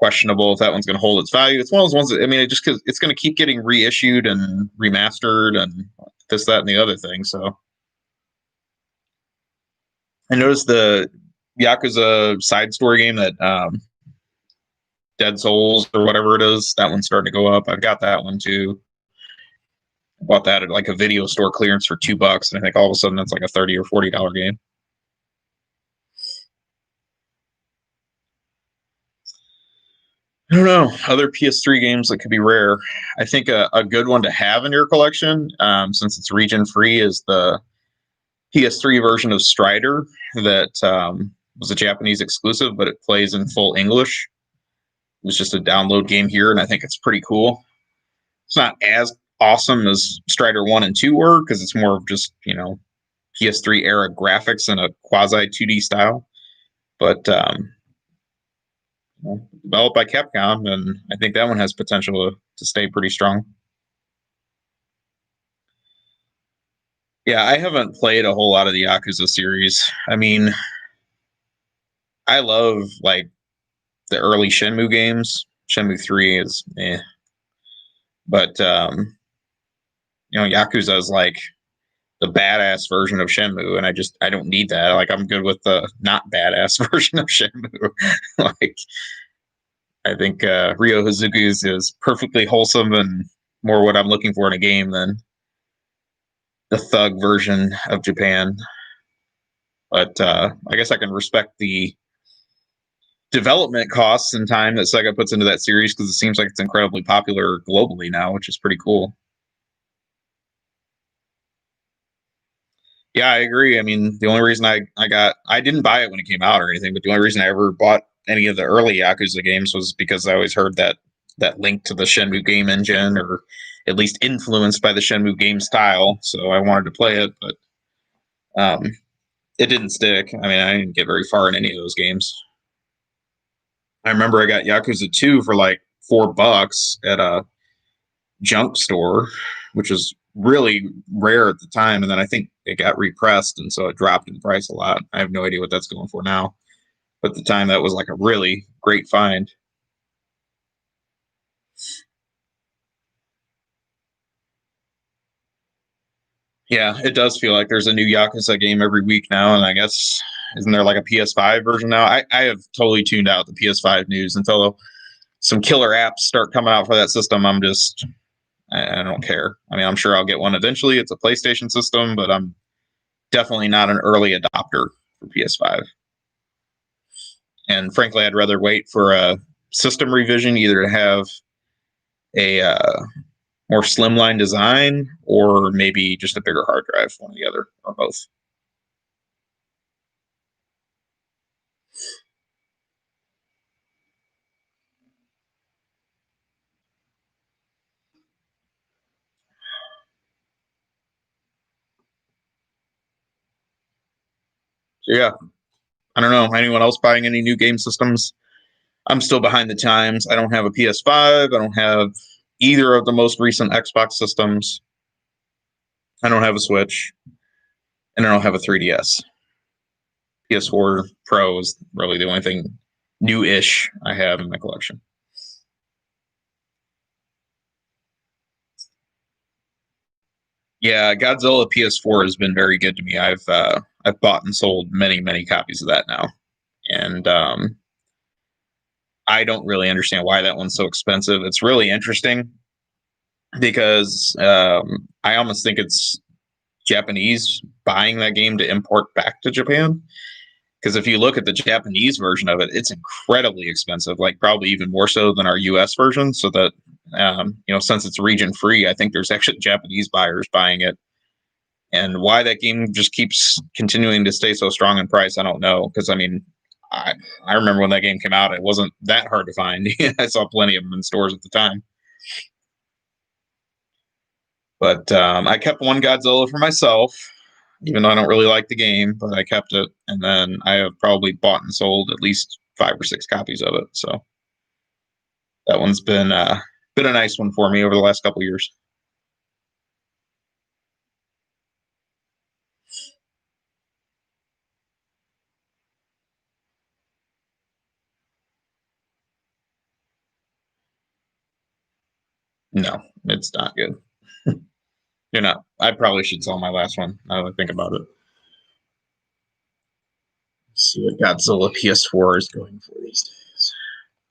questionable if that one's going to hold its value. It's one of those ones that, I mean, it just because it's going to keep getting reissued and remastered and this, that, and the other thing. So I noticed the Yakuza side story game that Dead Souls or whatever it is, that one's starting to go up. I've got that one too. I bought that at like a video store clearance for $2, and I think all of a sudden that's like a $30 or $40 game. I don't know. Other PS3 games that could be rare. I think a good one to have in your collection, since it's region free, is the PS3 version of Strider that was a Japanese exclusive, but it plays in full English. It was just a download game here, and I think it's pretty cool. It's not as awesome as Strider 1 and 2 were because it's more of just, PS3 era graphics in a quasi 2D style. But developed by Capcom, and I think that one has potential to stay pretty strong. Yeah, I haven't played a whole lot of the Yakuza series. I mean, I love like the early Shenmue games. Shenmue 3 is but Yakuza is like the badass version of Shenmue, and I don't need that. Like I'm good with the not badass version of Shenmue. Like I think Ryo Hazuki's is perfectly wholesome and more what I'm looking for in a game than the thug version of Japan. But I guess I can respect the development costs and time that Sega puts into that series because it seems like it's incredibly popular globally now, which is pretty cool. Yeah, I agree. I mean, the only reason I didn't buy it when it came out or anything, but the only reason I ever bought any of the early Yakuza games was because I always heard that link to the Shenmue game engine, or at least influenced by the Shenmue game style. So I wanted to play it, but um, it didn't stick. I mean, I didn't get very far in any of those games. I remember I got Yakuza 2 for like $4 at a junk store, which was really rare at the time. And then I think it got repressed, and so it dropped in price a lot. I have no idea what that's going for now. But at the time, that was like a really great find. Yeah, it does feel like there's a new Yakuza game every week now, and I guess isn't there like a PS5 version now? I have totally tuned out the PS5 news until some killer apps start coming out for that system. I don't care. I mean, I'm sure I'll get one eventually. It's a PlayStation system, but I'm definitely not an early adopter for PS5. And frankly, I'd rather wait for a system revision, either to have a more slimline design or maybe just a bigger hard drive, one or the other, or both. So yeah, I don't know. Anyone else buying any new game systems? I'm still behind the times. I don't have a PS5. I don't have either of the most recent Xbox systems. I don't have a Switch, and I don't have a 3DS. PS4 Pro is really the only thing new-ish I have in my collection. Yeah, Godzilla PS4 has been very good to me. I've bought and sold many copies of that now, and I don't really understand why that one's so expensive. It's really interesting. because I almost think it's Japanese buying that game to import back to Japan. Because if you look at the Japanese version of it, it's incredibly expensive, like probably even more so than our US version. So that, since it's region free, I think there's actually Japanese buyers buying it. And why that game just keeps continuing to stay so strong in price, I don't know. Because I mean, I, I remember when that game came out, it wasn't that hard to find. I saw plenty of them in stores at the time. But I kept one Godzilla for myself, even though I don't really like the game, but I kept it. And then I have probably bought and sold at least 5 or 6 copies of it. So that one's been a nice one for me over the last couple years. No, it's not good. You're not. I probably should sell my last one. Now that I think about it. Let's see what Godzilla PS4 is going for these days.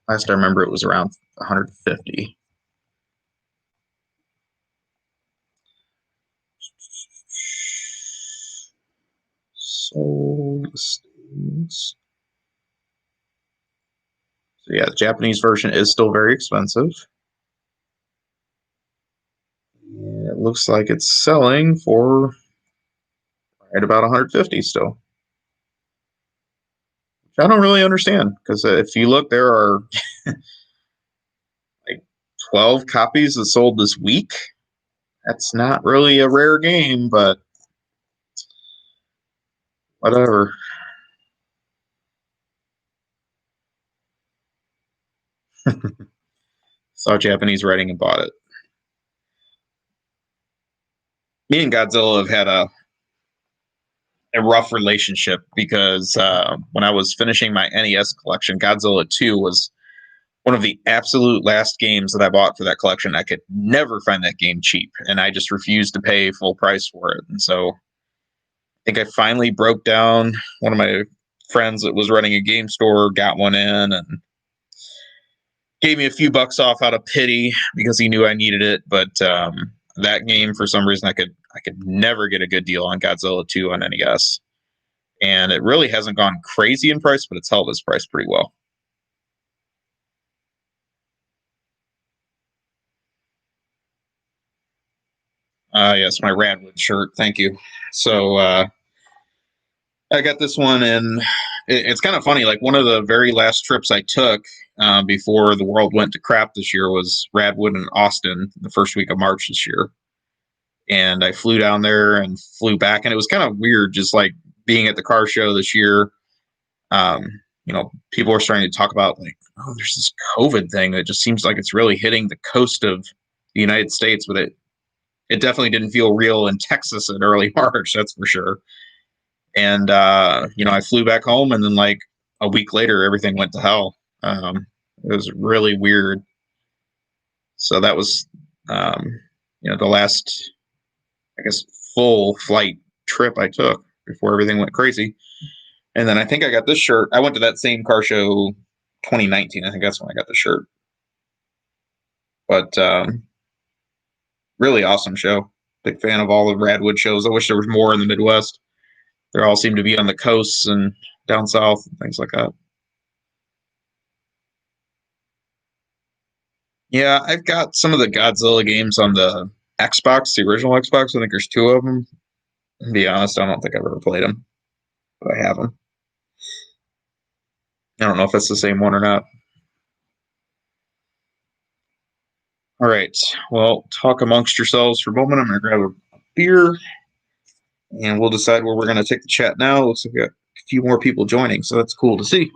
Last I remember, it was around 150. Sold listings. So yeah, the Japanese version is still very expensive. It looks like it's selling for right about 150 still. Which I don't really understand because if you look, there are like 12 copies that sold this week. That's not really a rare game, but whatever. Saw Japanese writing and bought it. Me and Godzilla have had a rough relationship because when I was finishing my NES collection, Godzilla 2 was one of the absolute last games that I bought for that collection. I could never find that game cheap, and I just refused to pay full price for it. And so I think I finally broke down. One of my friends that was running a game store got one in and gave me a few bucks off out of pity because he knew I needed it. But that game, for some reason, I could never get a good deal on Godzilla 2 on NES, and it really hasn't gone crazy in price, but it's held its price pretty well. Yes, my Radwood shirt. Thank you. So I got this one, and it's kind of funny. Like one of the very last trips I took before the world went to crap this year was Radwood in Austin, the first week of March this year. And I flew down there and flew back, and it was kind of weird, just like being at the car show this year. People are starting to talk about like, oh, there's this COVID thing that just seems like it's really hitting the coast of the United States, but it definitely didn't feel real in Texas in early March, that's for sure. And I flew back home, and then like a week later, everything went to hell. It was really weird. So that was, um, the last, I guess, full flight trip I took before everything went crazy. And then I think I got this shirt. I went to that same car show 2019. I think that's when I got the shirt. But really awesome show. Big fan of all the Radwood shows. I wish there was more in the Midwest. They all seem to be on the coasts and down south and things like that. Yeah, I've got some of the Godzilla games on the Xbox, the original Xbox. I think there's two of them. To be honest, I don't think I've ever played them, but I have them. I don't know if that's the same one or not. All right. Well, talk amongst yourselves for a moment. I'm going to grab a beer and we'll decide where we're going to take the chat now. Looks like we got a few more people joining, so that's cool to see.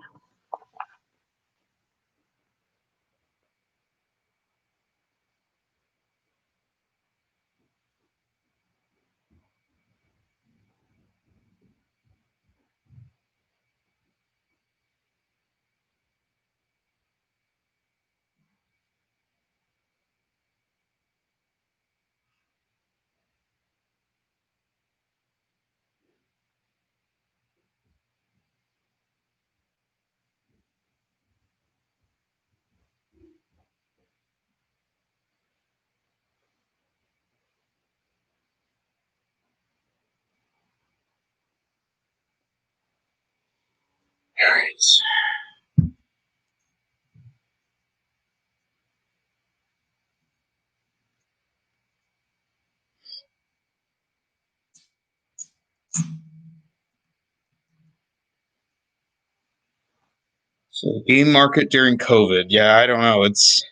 So game market during COVID. Yeah, I don't know. It's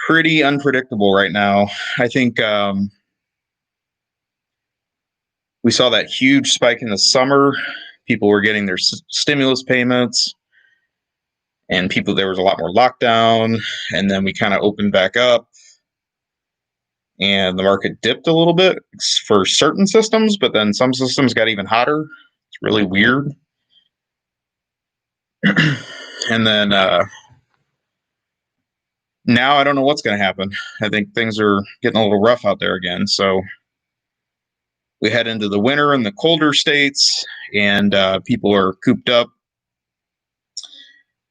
pretty unpredictable right now. I think we saw that huge spike in the summer. People were getting their stimulus payments, and there was a lot more lockdown. And then we kind of opened back up, and the market dipped a little bit for certain systems, but then some systems got even hotter. It's really weird. And then now I don't know what's going to happen. I think things are getting a little rough out there again. So we head into the winter in the colder states, and people are cooped up.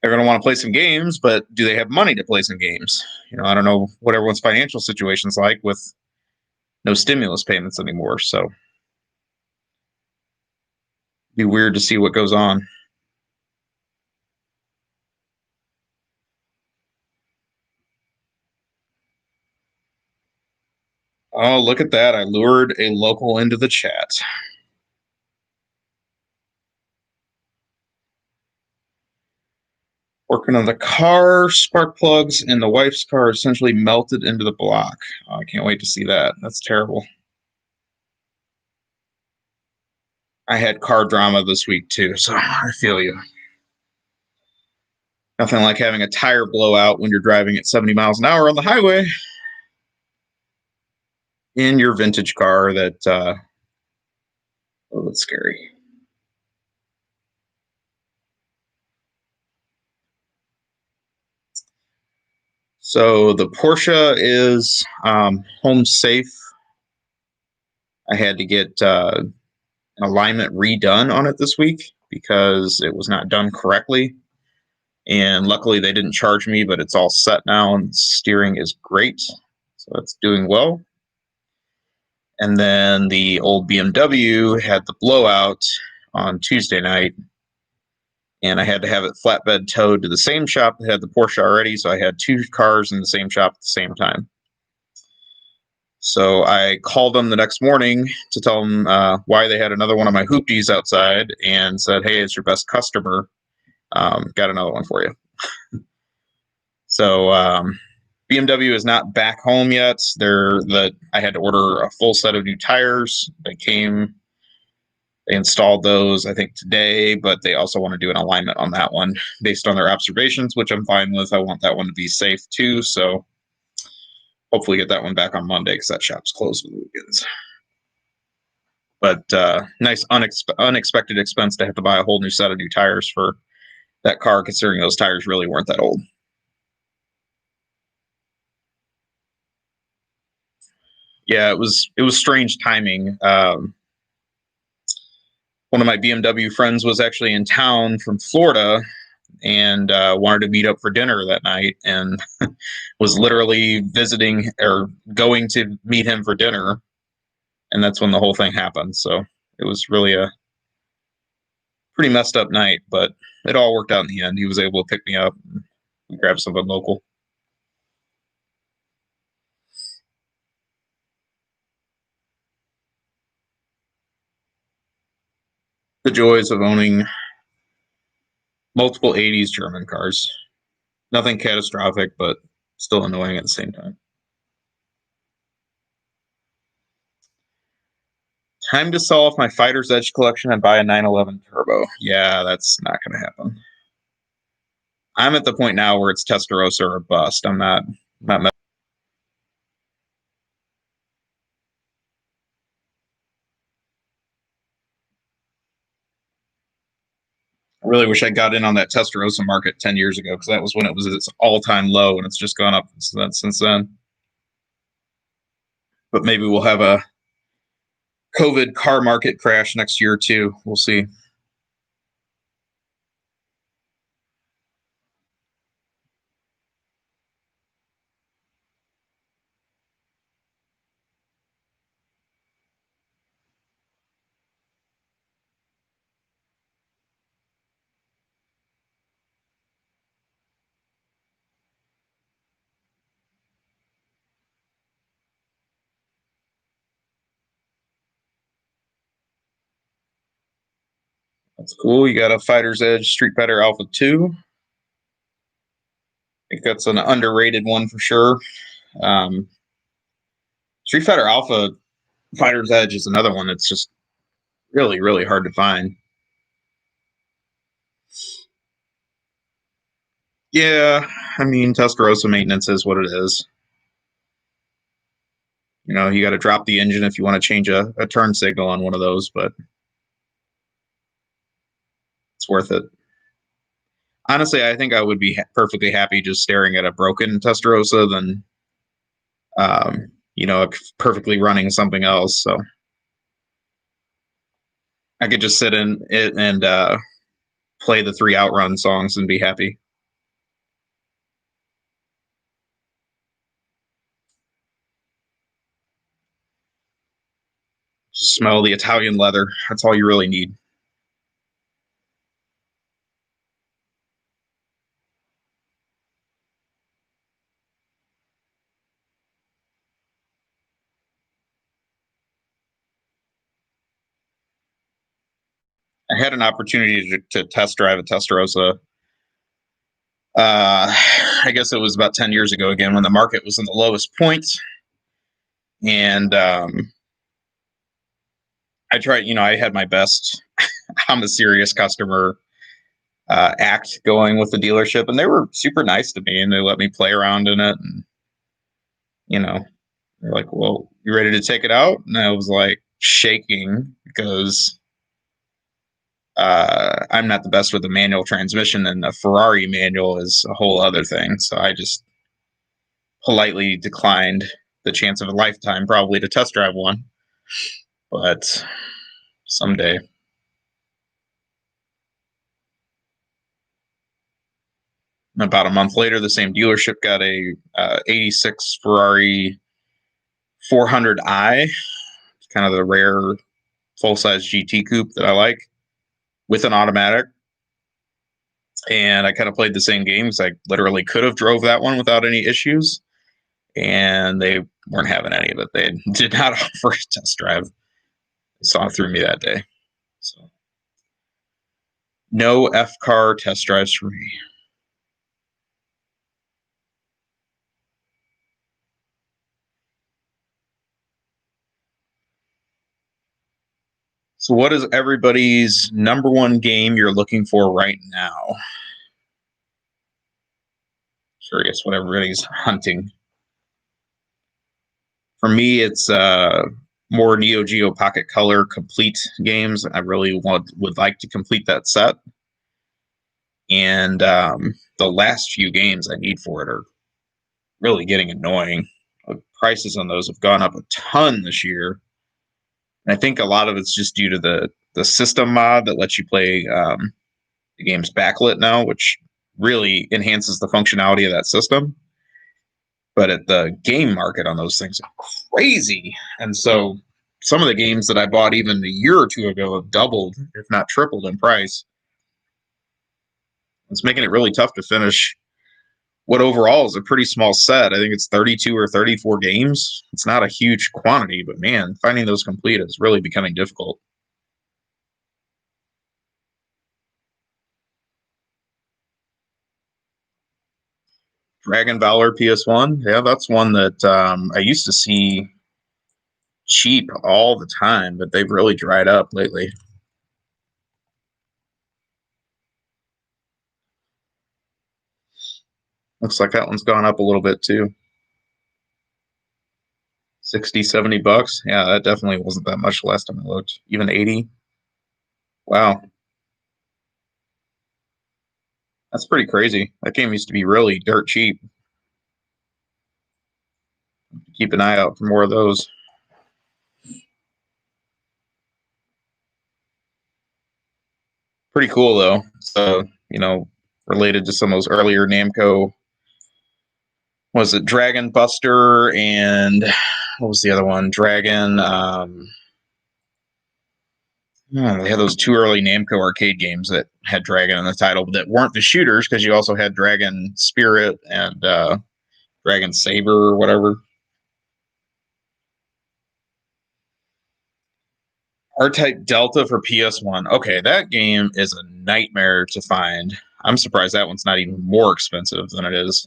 They're going to want to play some games, but do they have money to play some games? I don't know what everyone's financial situation's like with no stimulus payments anymore. So it'd be weird to see what goes on. Oh, look at that. I lured a local into the chat. Working on the car, spark plugs in the wife's car essentially melted into the block. Oh, I can't wait to see that. That's terrible. I had car drama this week too, so I feel you. Nothing like having a tire blowout when you're driving at 70 miles an hour on the highway in your vintage car. That's scary. So the Porsche is home safe. I had to get an alignment redone on it this week because it was not done correctly. And luckily they didn't charge me, but it's all set now and steering is great. So it's doing well. And then the old BMW had the blowout on Tuesday night, and I had to have it flatbed towed to the same shop that had the Porsche already. So I had two cars in the same shop at the same time. So I called them the next morning to tell them why they had another one of my hoopties outside and said, "Hey, it's your best customer. Got another one for you." So BMW is not back home yet. I had to order a full set of new tires. They installed those, I think, today, but they also want to do an alignment on that one based on their observations, which I'm fine with. I want that one to be safe too. So hopefully get that one back on Monday because that shop's closed for the weekends. But nice unexpected expense to have to buy a whole new set of new tires for that car, considering those tires really weren't that old. Yeah, it was strange timing. One of my BMW friends was actually in town from Florida and wanted to meet up for dinner that night, and was literally visiting or going to meet him for dinner, and that's when the whole thing happened. So it was really a pretty messed up night, but it all worked out in the end. He was able to pick me up and grab something local. The joys of owning multiple 80s German cars. Nothing catastrophic, but still annoying at the same time. Time to sell off my Fighter's Edge collection and buy a 911 Turbo. Yeah, that's not going to happen. I'm at the point now where it's Testarossa or bust. I'm not. I really wish I got in on that Testarossa market 10 years ago because that was when it was at its all-time low, and it's just gone up since then. But maybe we'll have a COVID car market crash next year too. We'll see. That's cool. You got a Fighter's Edge Street Fighter Alpha 2. I think that's an underrated one for sure. Um, Street Fighter Alpha Fighter's Edge is another one that's just really, really hard to find. Yeah, I mean, Testarossa maintenance is what it is. You know, you got to drop the engine if you want to change a turn signal on one of those, but it's worth it. Honestly, I think I would be perfectly happy just staring at a broken Testarossa than, perfectly running something else. So I could just sit in it and play the 3 Outrun songs and be happy. Just smell the Italian leather. That's all you really need. I had an opportunity to test drive a Testarossa. I guess it was about 10 years ago again when the market was in the lowest point. And I tried, I had my best I'm a serious customer act going with the dealership, and they were super nice to me, and they let me play around in it. And, you know, they're like, well, you ready to take it out? And I was like shaking because I'm not the best with a manual transmission, and a Ferrari manual is a whole other thing. So I just politely declined the chance of a lifetime, probably, to test drive one. But someday. About a month later, the same dealership got a 86 Ferrari 400i. It's kind of the rare full-size GT coupe that I like, with an automatic. And I kind of played the same games. I literally could have drove that one without any issues, and they weren't having any of it. They did not offer a test drive. They saw through me that day. So no F-car test drives for me. So what is everybody's number one game you're looking for right now? Curious what everybody's hunting. For me, it's more Neo Geo Pocket Color complete games. I really would like to complete that set. And the last few games I need for it are really getting annoying. The prices on those have gone up a ton this year. And I think a lot of it's just due to the system mod that lets you play the game's backlit now, which really enhances the functionality of that system. But at the game market on those things are crazy. And so some of the games that I bought even a year or two ago have doubled, if not tripled, in price. It's making it really tough to finish what overall is a pretty small set. I think it's 32 or 34 games. It's not a huge quantity, but man, finding those complete is really becoming difficult. Dragon Valor PS1, yeah, that's one that I used to see cheap all the time, but they've really dried up lately. Looks like that one's gone up a little bit too. 60, $70. Yeah, that definitely wasn't that much last time I looked. Even 80. Wow. That's pretty crazy. That game used to be really dirt cheap. Keep an eye out for more of those. Pretty cool though. So, related to some of those earlier Namco, was it Dragon Buster and what was the other one? Dragon. They had those two early Namco arcade games that had Dragon in the title, but that weren't the shooters, because you also had Dragon Spirit and Dragon Saber or whatever. R-Type Delta for PS1. Okay, that game is a nightmare to find. I'm surprised that one's not even more expensive than it is.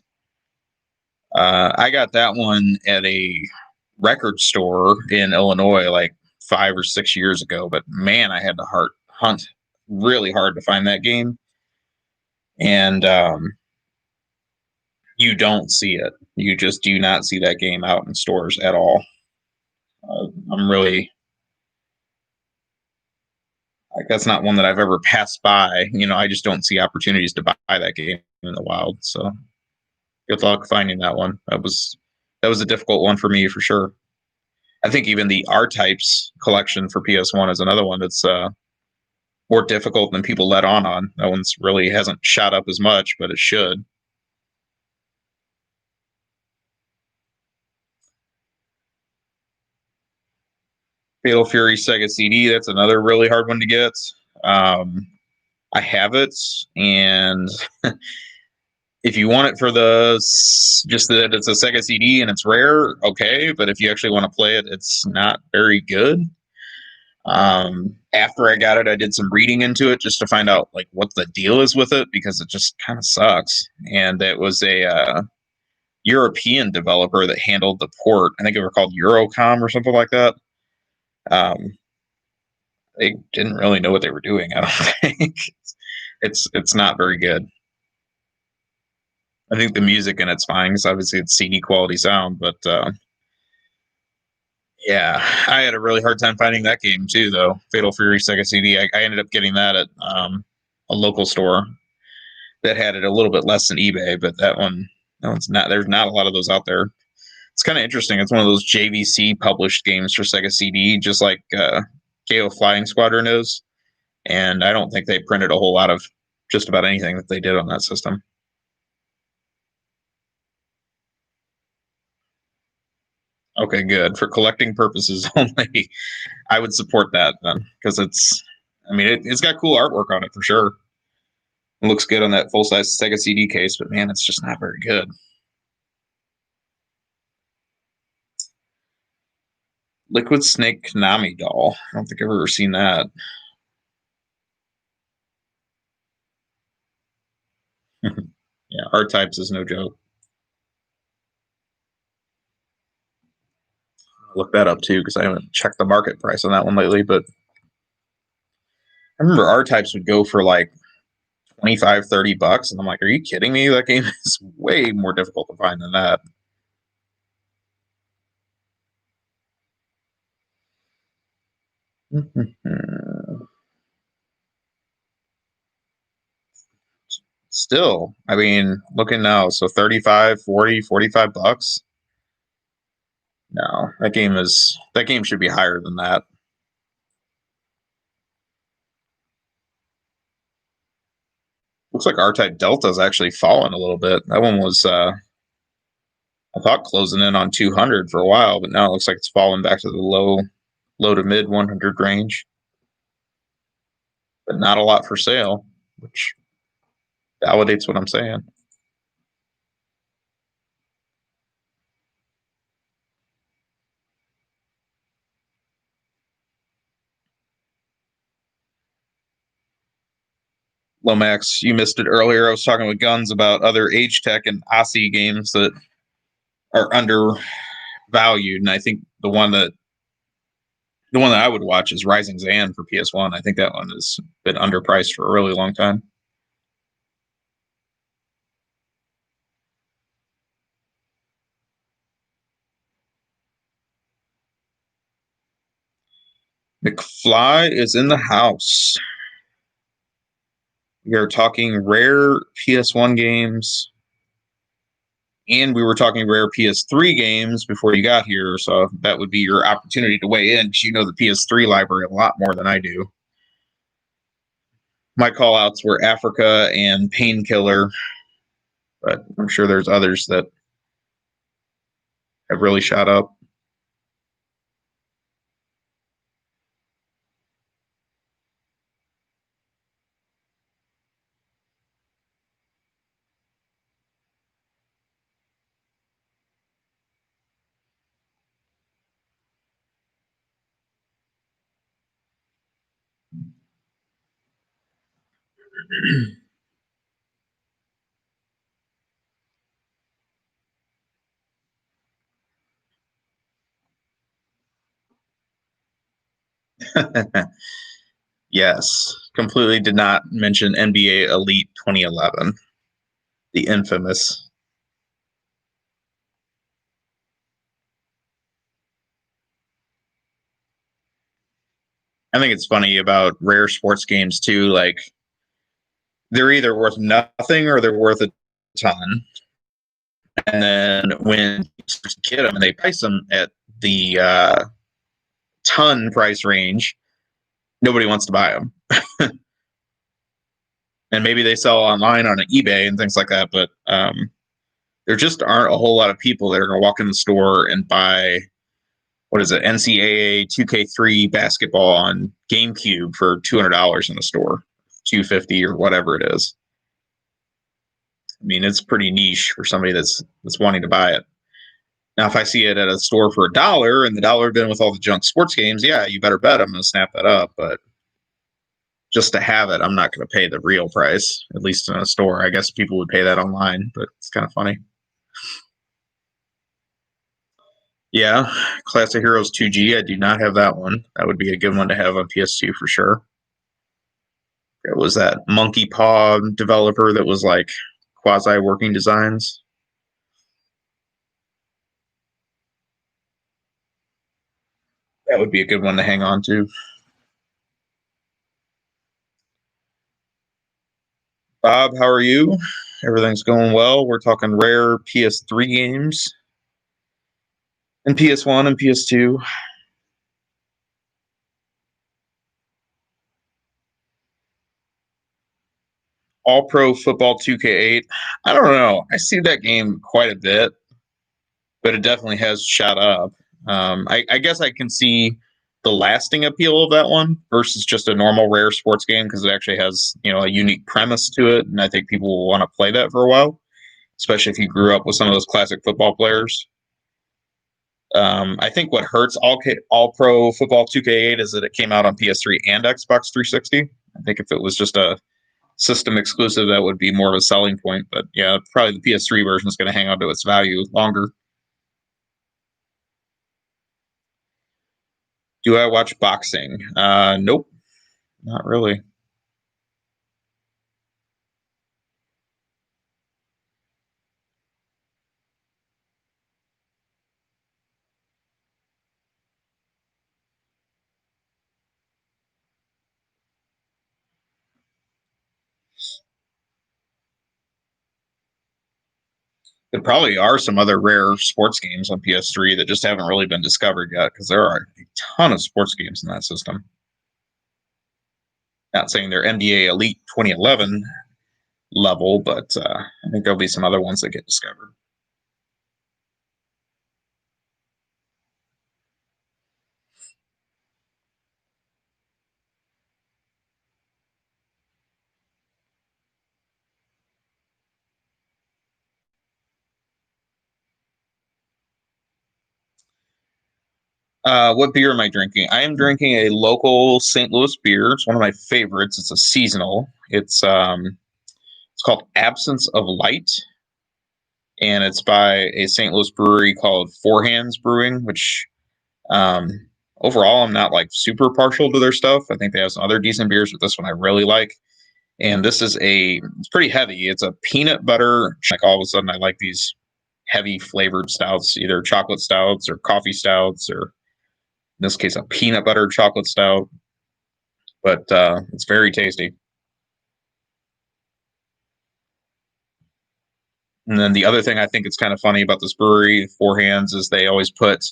I got that one at a record store in Illinois like 5 or 6 years ago, but man, I had to hunt really hard to find that game. And you don't see it. You just do not see that game out in stores at all. I'm really like that's not one that I've ever passed by. I just don't see opportunities to buy that game in the wild. So good luck finding that one. That was a difficult one for me for sure. I think even the R Types collection for PS1 is another one that's more difficult than people let on. That one's really hasn't shot up as much, but it should. Fatal Fury Sega CD, that's another really hard one to get. Um, I have it, and if you want it for just that it's a Sega CD and it's rare, okay. But if you actually want to play it, it's not very good. After I got it, I did some reading into it just to find out like what the deal is with it because it just kind of sucks. And it was a European developer that handled the port. I think they were called Eurocom or something like that. Um, they didn't really know what they were doing. I don't think it's not very good. I think the music in it's fine because obviously it's CD quality sound, but yeah, I had a really hard time finding that game too, though. Fatal Fury Sega CD. I ended up getting that at a local store that had it a little bit less than eBay, but that one's not. There's not a lot of those out there. It's kind of interesting. It's one of those JVC published games for Sega CD, just like KO Flying Squadron is, and I don't think they printed a whole lot of just about anything that they did on that system. Okay, good. For collecting purposes only, I would support that then because it's got cool artwork on it for sure. It looks good on that full size Sega CD case, but man, it's just not very good. Liquid Snake Konami doll. I don't think I've ever seen that. Yeah, art types is no joke. I'll look that up too because I haven't checked the market price on that one lately. But I remember art types would go for like 25, $30, and I'm like, are you kidding me? That game is way more difficult to find than that. Still, I mean, looking now, so 35, 40, $45. No, that game should be higher than that. Looks like R-Type Delta's actually fallen a little bit. That one was I thought closing in on 200 for a while, but now it looks like it's fallen back to the low to mid 100 range. But not a lot for sale, which validates what I'm saying. Lomax, you missed it earlier. I was talking with Guns about other Age Tech and Aussie games that are undervalued, and I think the one that I would watch is Rising Zan for PS1. I think that one has been underpriced for a really long time. McFly is in the house. We are talking rare PS1 games, and we were talking rare PS3 games before you got here. So that would be your opportunity to weigh in because you know the PS3 library a lot more than I do. My call outs were Africa and Painkiller, but I'm sure there's others that have really shot up. Yes, completely did not mention NBA Elite 2011, the infamous. I think it's funny about rare sports games too. Like they're either worth nothing or they're worth a ton. And then when you get them and they price them at the ton price range, nobody wants to buy them. And maybe they sell online on eBay and things like that, but there just aren't a whole lot of people that are going to walk in the store and buy, what is it, NCAA 2K3 basketball on GameCube for $200 in the store, $250 or whatever it is. I mean, it's pretty niche for somebody that's wanting to buy it. Now, if I see it at a store for $1 and the dollar bin with all the junk sports games, yeah, you better bet I'm going to snap that up. But just to have it, I'm not going to pay the real price, at least in a store. I guess people would pay that online, but it's kind of funny. Yeah, Classic Heroes 2G. I do not have that one. That would be a good one to have on PS2 for sure. It was that Monkey Paw developer that was like quasi working designs. That would be a good one to hang on to. Bob, how are you? Everything's going well. We're talking rare PS3 games and PS1 and PS2. All Pro Football 2K8. I don't know. I see that game quite a bit, but it definitely has shot up. I guess I can see the lasting appeal of that one versus just a normal rare sports game because it actually has a unique premise to it, and I think people will want to play that for a while, especially if you grew up with some of those classic football players. I think what hurts All Pro Football 2K8 is that it came out on PS3 and Xbox 360. I think if it was just a system exclusive, that would be more of a selling point. But yeah, probably the PS3 version is going to hang on to its value longer. Do I watch boxing? Nope, not really. There probably are some other rare sports games on PS3 that just haven't really been discovered yet because there are a ton of sports games in that system. Not saying they're NBA Elite 2011 level, but I think there'll be some other ones that get discovered. What beer am I drinking? I am drinking a local St. Louis beer. It's one of my favorites. It's a seasonal. It's called Absence of Light, and it's by a St. Louis brewery called Four Hands Brewing. Which um, overall I'm not like super partial to their stuff. I think they have some other decent beers, but this one I really like. And this is it's pretty heavy. It's a peanut butter. Like all of a sudden, I like these heavy flavored stouts, either chocolate stouts or coffee stouts, or in this case, a peanut butter chocolate stout. But it's very tasty. And then the other thing I think it's kind of funny about this brewery, Four Hands, is they always put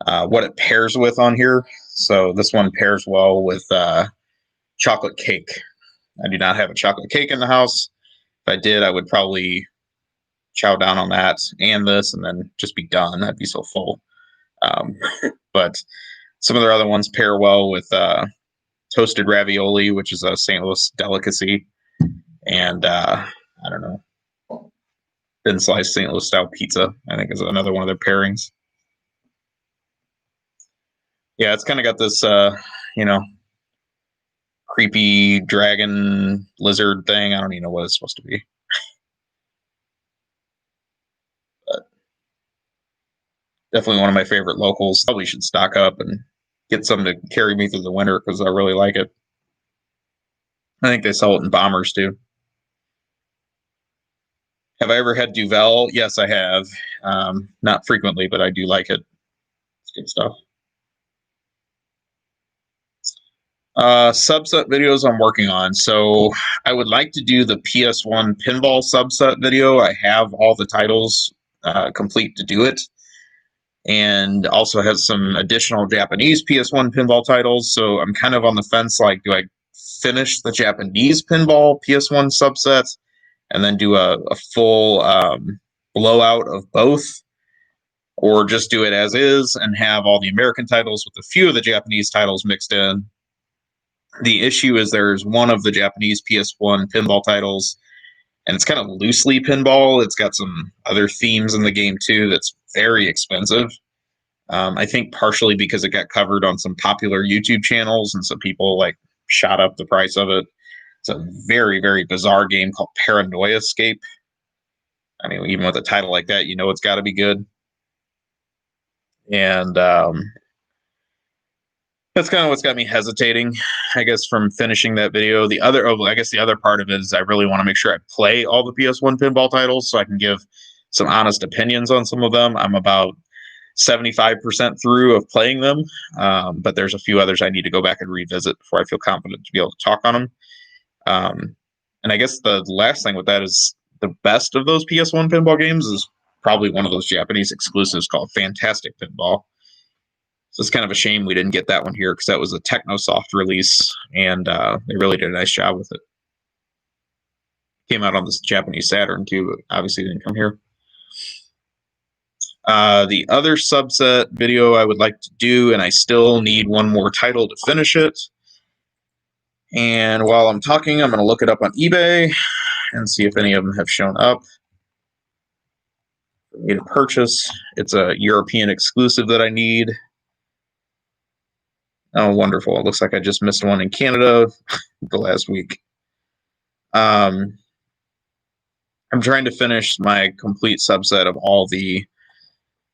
what it pairs with on here. So this one pairs well with chocolate cake. I do not have a chocolate cake in the house. If I did, I would probably chow down on that and this and then just be done. I'd be so full. Um, but some of their other ones pair well with toasted ravioli, which is a St. Louis delicacy. And I don't know, thin sliced St. Louis style pizza, I think is another one of their pairings. Yeah, it's kind of got this, you know, creepy dragon lizard thing. I don't even know what it's supposed to be. But definitely one of my favorite locals. Probably should stock up and get some to carry me through the winter because I really like it. I think they sell it in bombers too. Have I ever had Duvel? Yes, I have. Not frequently, but I do like it. It's good stuff. Subset videos I'm working on. So I would like to do the PS1 pinball subset video. I have all the titles complete to do it, and also has some additional Japanese PS1 pinball titles. So I'm kind of on the fence. Like, do I finish the Japanese pinball PS1 subset and then do a full blowout of both? Or just do it as is and have all the American titles with a few of the Japanese titles mixed in. The issue is there's one of the Japanese PS1 pinball titles, and it's kind of loosely pinball. It's got some other themes in the game too that's very expensive. I think partially because it got covered on some popular YouTube channels, and so people like shot up the price of it. It's a very, very bizarre game called Paranoia Escape. I mean, even with a title like that, you know it's got to be good. And that's kind of what's got me hesitating, I guess, from finishing that video. The other part of it is I really want to make sure I play all the PS1 pinball titles so I can give some honest opinions on some of them. I'm about 75% through of playing them, but there's a few others I need to go back and revisit before I feel confident to be able to talk on them. And I guess the last thing with that is the best of those PS1 pinball games is probably one of those Japanese exclusives called Fantastic Pinball. So it's kind of a shame we didn't get that one here because that was a Technosoft release, and they really did a nice job with it. Came out on this Japanese Saturn too, but obviously didn't come here. The other subset video I would like to do, and I still need one more title to finish it. And while I'm talking, I'm going to look it up on eBay and see if any of them have shown up for me to purchase. It's a European exclusive that I need. Oh, wonderful. It looks like I just missed one in Canada the last week. I'm trying to finish my complete subset of all the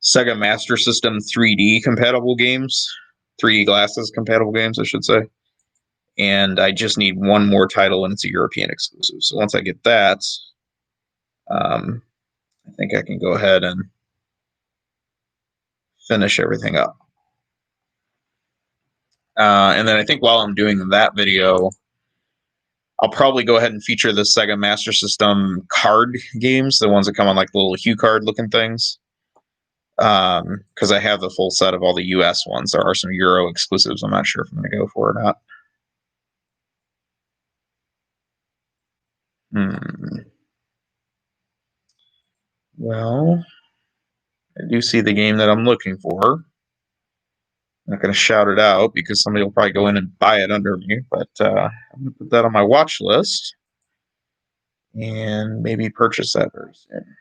Sega Master System 3D compatible games, 3D glasses compatible games, I should say. And I just need one more title, and it's a European exclusive. So once I get that, I think I can go ahead and finish everything up. And then I think while I'm doing that video, I'll probably go ahead and feature the Sega Master System card games, the ones that come on like little Hue card looking things. Because I have the full set of all the US ones. There are some Euro exclusives I'm not sure if I'm going to go for or not. Well, I do see the game that I'm looking for. I'm not going to shout it out because somebody will probably go in and buy it under me, but I'm going to put that on my watch list and maybe purchase that very soon.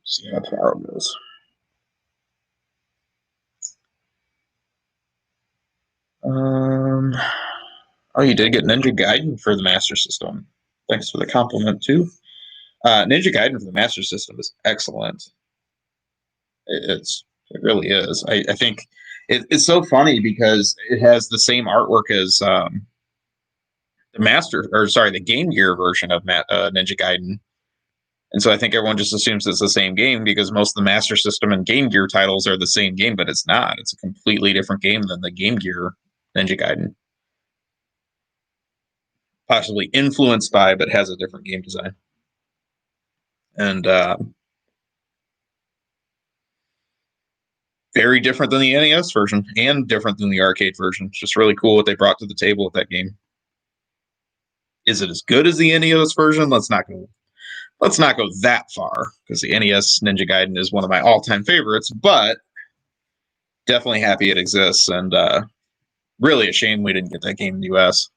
See how tomorrow goes. Oh, you did get Ninja Gaiden for the Master System. Thanks for the compliment, too. Ninja Gaiden for the Master System is excellent. It really is. I think it's so funny because it has the same artwork as the Game Gear version of Ninja Gaiden. And so I think everyone just assumes it's the same game because most of the Master System and Game Gear titles are the same game, but it's not. It's a completely different game than the Game Gear Ninja Gaiden. Possibly influenced by, but has a different game design. And very different than the NES version and different than the arcade version. It's just really cool what they brought to the table with that game. Is it as good as the NES version? Let's not go that far because the NES Ninja Gaiden is one of my all-time favorites, but definitely happy it exists, and really a shame we didn't get that game in the US.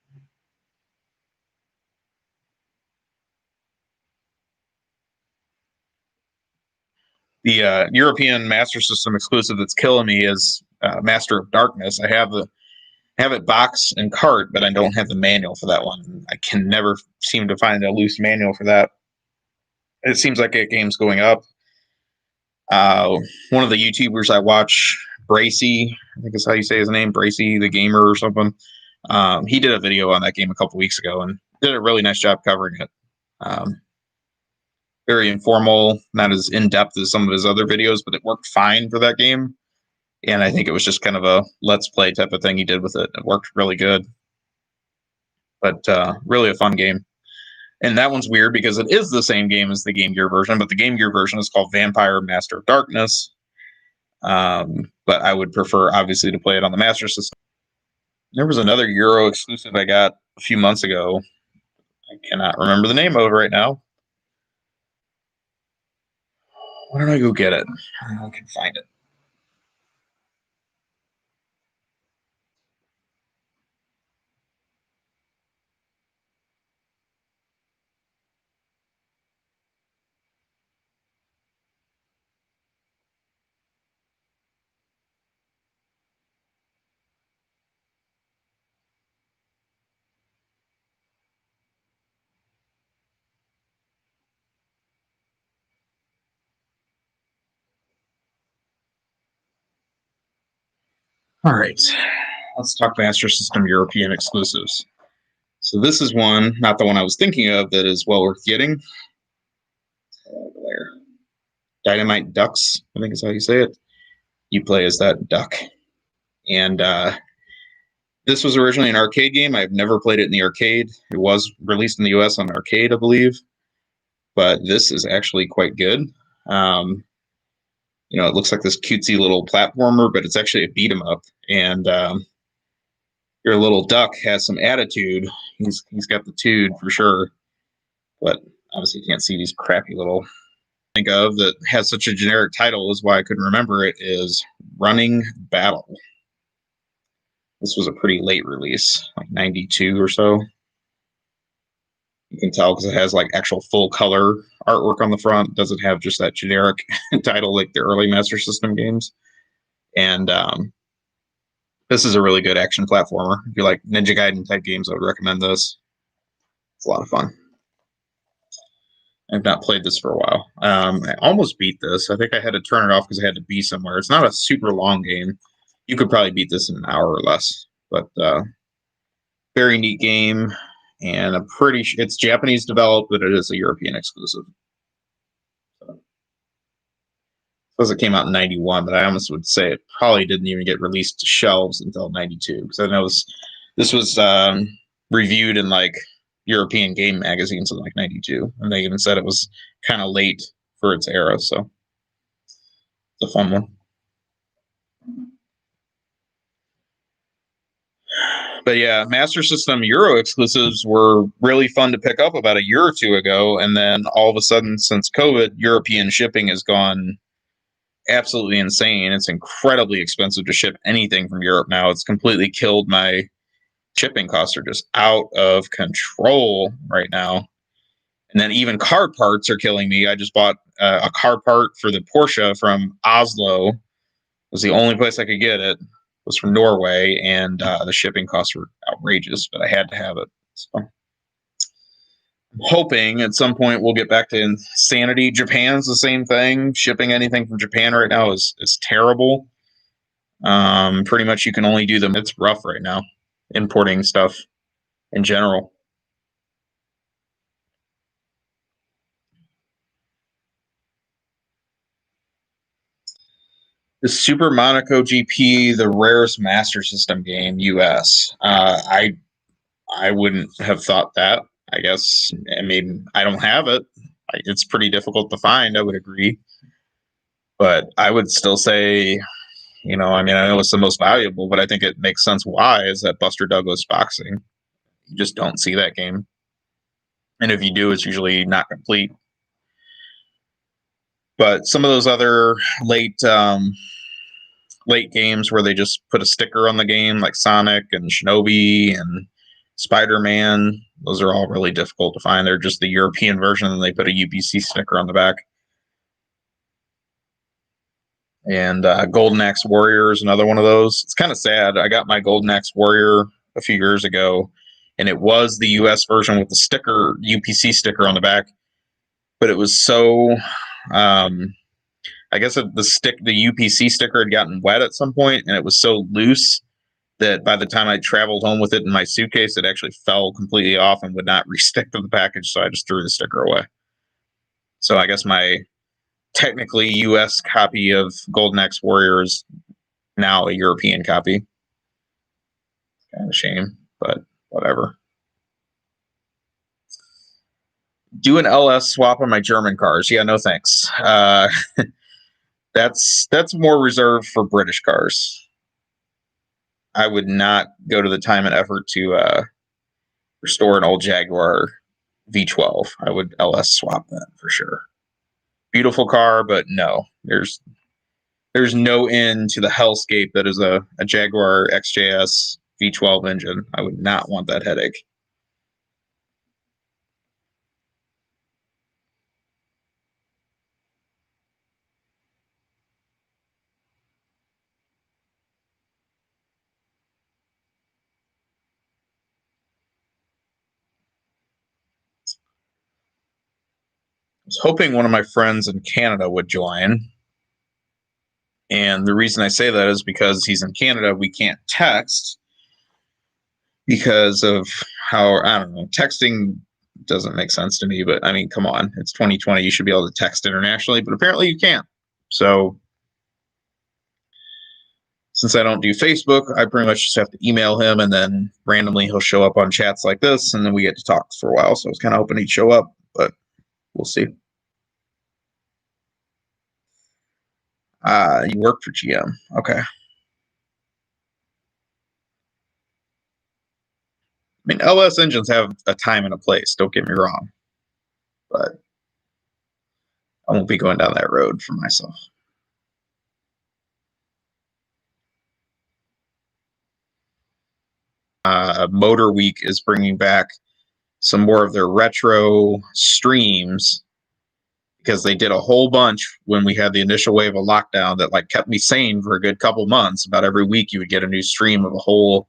The European Master System exclusive that's killing me is Master of Darkness. I have the have it box and cart, but I don't have the manual for that one. I can never seem to find a loose manual for that. It seems like that game's going up. One of the YouTubers I watch, Bracy, I think is how you say his name, Bracy the Gamer or something. He did a video on that game a couple weeks ago and did a really nice job covering it. Very informal, not as in-depth as some of his other videos, but it worked fine for that game. And I think it was just kind of a let's play type of thing he did with it. It worked really good. But really a fun game. And that one's weird because it is the same game as the Game Gear version, but the Game Gear version is called Vampire Master of Darkness. But I would prefer, obviously, to play it on the Master System. There was another Euro exclusive I got a few months ago. I cannot remember the name of it right now. Why don't I go get it? I can find it. All right, let's talk Master System European exclusives. So this is one, not the one I was thinking of, that is well worth getting. Dynamite Ducks, I think is how you say it. You play as that duck. And this was originally an arcade game. I've never played it in the arcade. It was released in the US on arcade, I believe. But this is actually quite good. It looks like this cutesy little platformer, but it's actually a beat 'em up. And your little duck has some attitude. He's got the tude for sure. But obviously you can't see these crappy little think of that has such a generic title is why I couldn't remember it is Running Battle. This was a pretty late release, like 92 or so. You can tell because it has like actual full color artwork on the front. It doesn't have just that generic title like the early Master System games. And this is a really good action platformer. If you like Ninja Gaiden type games, I would recommend this. It's a lot of fun. I've not played this for a while. I almost beat this. I think I had to turn it off because I had to be somewhere. It's not a super long game. You could probably beat this in an hour or less. But very neat game. And it's Japanese developed, but it is a European exclusive. So, suppose it came out in 91, but I almost would say it probably didn't even get released to shelves until 92. Because I know this was reviewed in like European game magazines in like 92. And they even said it was kind of late for its era. So it's a fun one. But yeah, Master System Euro exclusives were really fun to pick up about a year or two ago. And then all of a sudden, since COVID, European shipping has gone absolutely insane. It's incredibly expensive to ship anything from Europe now. It's completely killed my shipping costs are just out of control right now. And then even car parts are killing me. I just bought a car part for the Porsche from Oslo. It was the only place I could get it. Was from Norway, and the shipping costs were outrageous, but I had to have it. So I'm hoping at some point we'll get back to insanity. Japan's the same thing. Shipping anything from Japan right now is terrible. Pretty much you can only do them. It's rough right now, importing stuff in general. The Super Monaco GP, the rarest Master System game, US. I wouldn't have thought that. I guess. I mean, I don't have it. It's pretty difficult to find. I would agree, but I would still say, I know it's the most valuable, but I think it makes sense. Why is that Buster Douglas boxing? You just don't see that game, and if you do, it's usually not complete. But some of those other late games where they just put a sticker on the game, like Sonic and Shinobi and Spider-Man, those are all really difficult to find. They're just the European version, and they put a UPC sticker on the back. And Golden Axe Warrior is another one of those. It's kind of sad. I got my Golden Axe Warrior a few years ago, and it was the US version with the sticker, UPC sticker on the back. But it was so, I guess the UPC sticker had gotten wet at some point, and it was so loose that by the time I traveled home with it in my suitcase, it actually fell completely off and would not re-stick to the package. So I just threw the sticker away. So I guess my technically US copy of Golden Axe Warrior is now a European copy. Kind of a shame, but whatever. Do an LS swap on my German cars. Yeah, no thanks. That's more reserved for British cars. I would not go to the time and effort to restore an old Jaguar V12. I would LS swap that for sure. Beautiful car, but no, there's no end to the hellscape that is a Jaguar XJS V12 engine. I would not want that headache. I was hoping one of my friends in Canada would join. And the reason I say that is because he's in Canada, we can't text because of how, I don't know, texting doesn't make sense to me. But I mean, come on, it's 2020. You should be able to text internationally, but apparently you can't. So since I don't do Facebook, I pretty much just have to email him, and then randomly he'll show up on chats like this, and then we get to talk for a while. So I was kind of hoping he'd show up, but we'll see. You work for GM. Okay. I mean, LS engines have a time and a place, don't get me wrong. But I won't be going down that road for myself. Motor Week is bringing back some more of their retro streams because they did a whole bunch when we had the initial wave of lockdown that like kept me sane for a good couple months. About every week you would get a new stream of a whole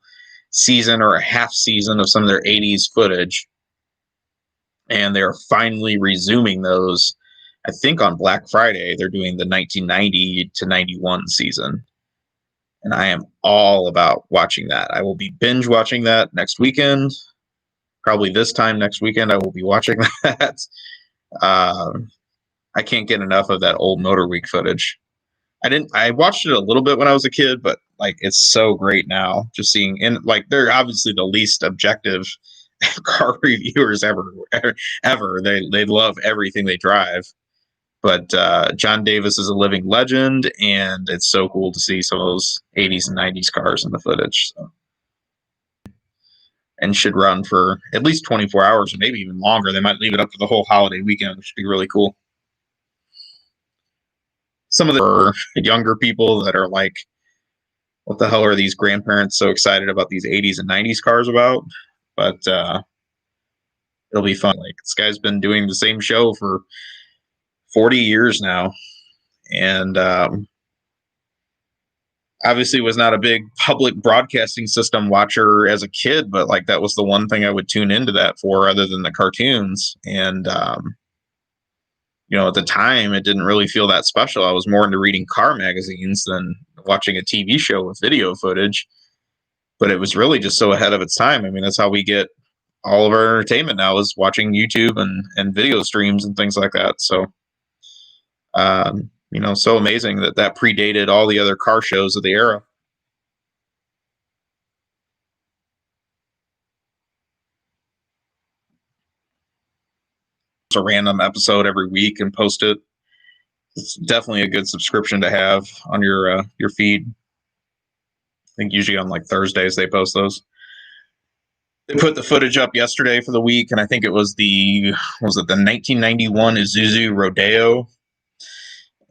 season or a half season of some of their 80s footage. And they're finally resuming those. I think on Black Friday they're doing the 1990 to 91 season. And I am all about watching that. I will be binge watching that next weekend. Probably this time next weekend I will be watching that. I can't get enough of that old Motor Week footage. I watched it a little bit when I was a kid, but like it's so great now just seeing, and like they're obviously the least objective car reviewers ever. They love everything they drive. But John Davis is a living legend, and it's so cool to see some of those 80s and 90s cars in the footage. So. And should run for at least 24 hours or maybe even longer. They might leave it up for the whole holiday weekend, which would be really cool. Some of the younger people that are like, what the hell are these grandparents so excited about these 80s and 90s cars about? But it'll be fun. Like, this guy's been doing the same show for 40 years now. And obviously was not a big public broadcasting system watcher as a kid, but like that was the one thing I would tune into that for other than the cartoons. And at the time it didn't really feel that special. I was more into reading car magazines than watching a TV show with video footage. But it was really just so ahead of its time. I mean, that's how we get all of our entertainment now, is watching YouTube and video streams and things like that. So so amazing that predated all the other car shows of the era. It's a random episode every week and post it. It's definitely a good subscription to have on your feed. I think usually on like Thursdays they post those. They put the footage up yesterday for the week, and I think it was the 1991 Isuzu Rodeo.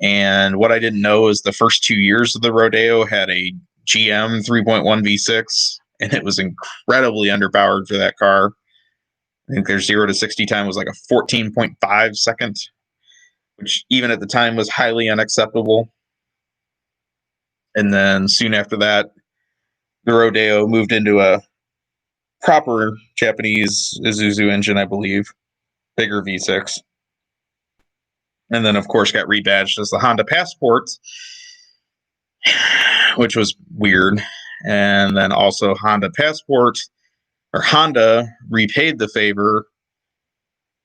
And what I didn't know is the first 2 years of the Rodeo had a GM 3.1 V6, and it was incredibly underpowered for that car. I think their 0 to 60 time was like a 14.5 second, which even at the time was highly unacceptable. And then soon after that, the Rodeo moved into a proper Japanese Isuzu engine, I believe, bigger V6. And then, of course, got rebadged as the Honda Passport, which was weird. And then also Honda Passport, or Honda, repaid the favor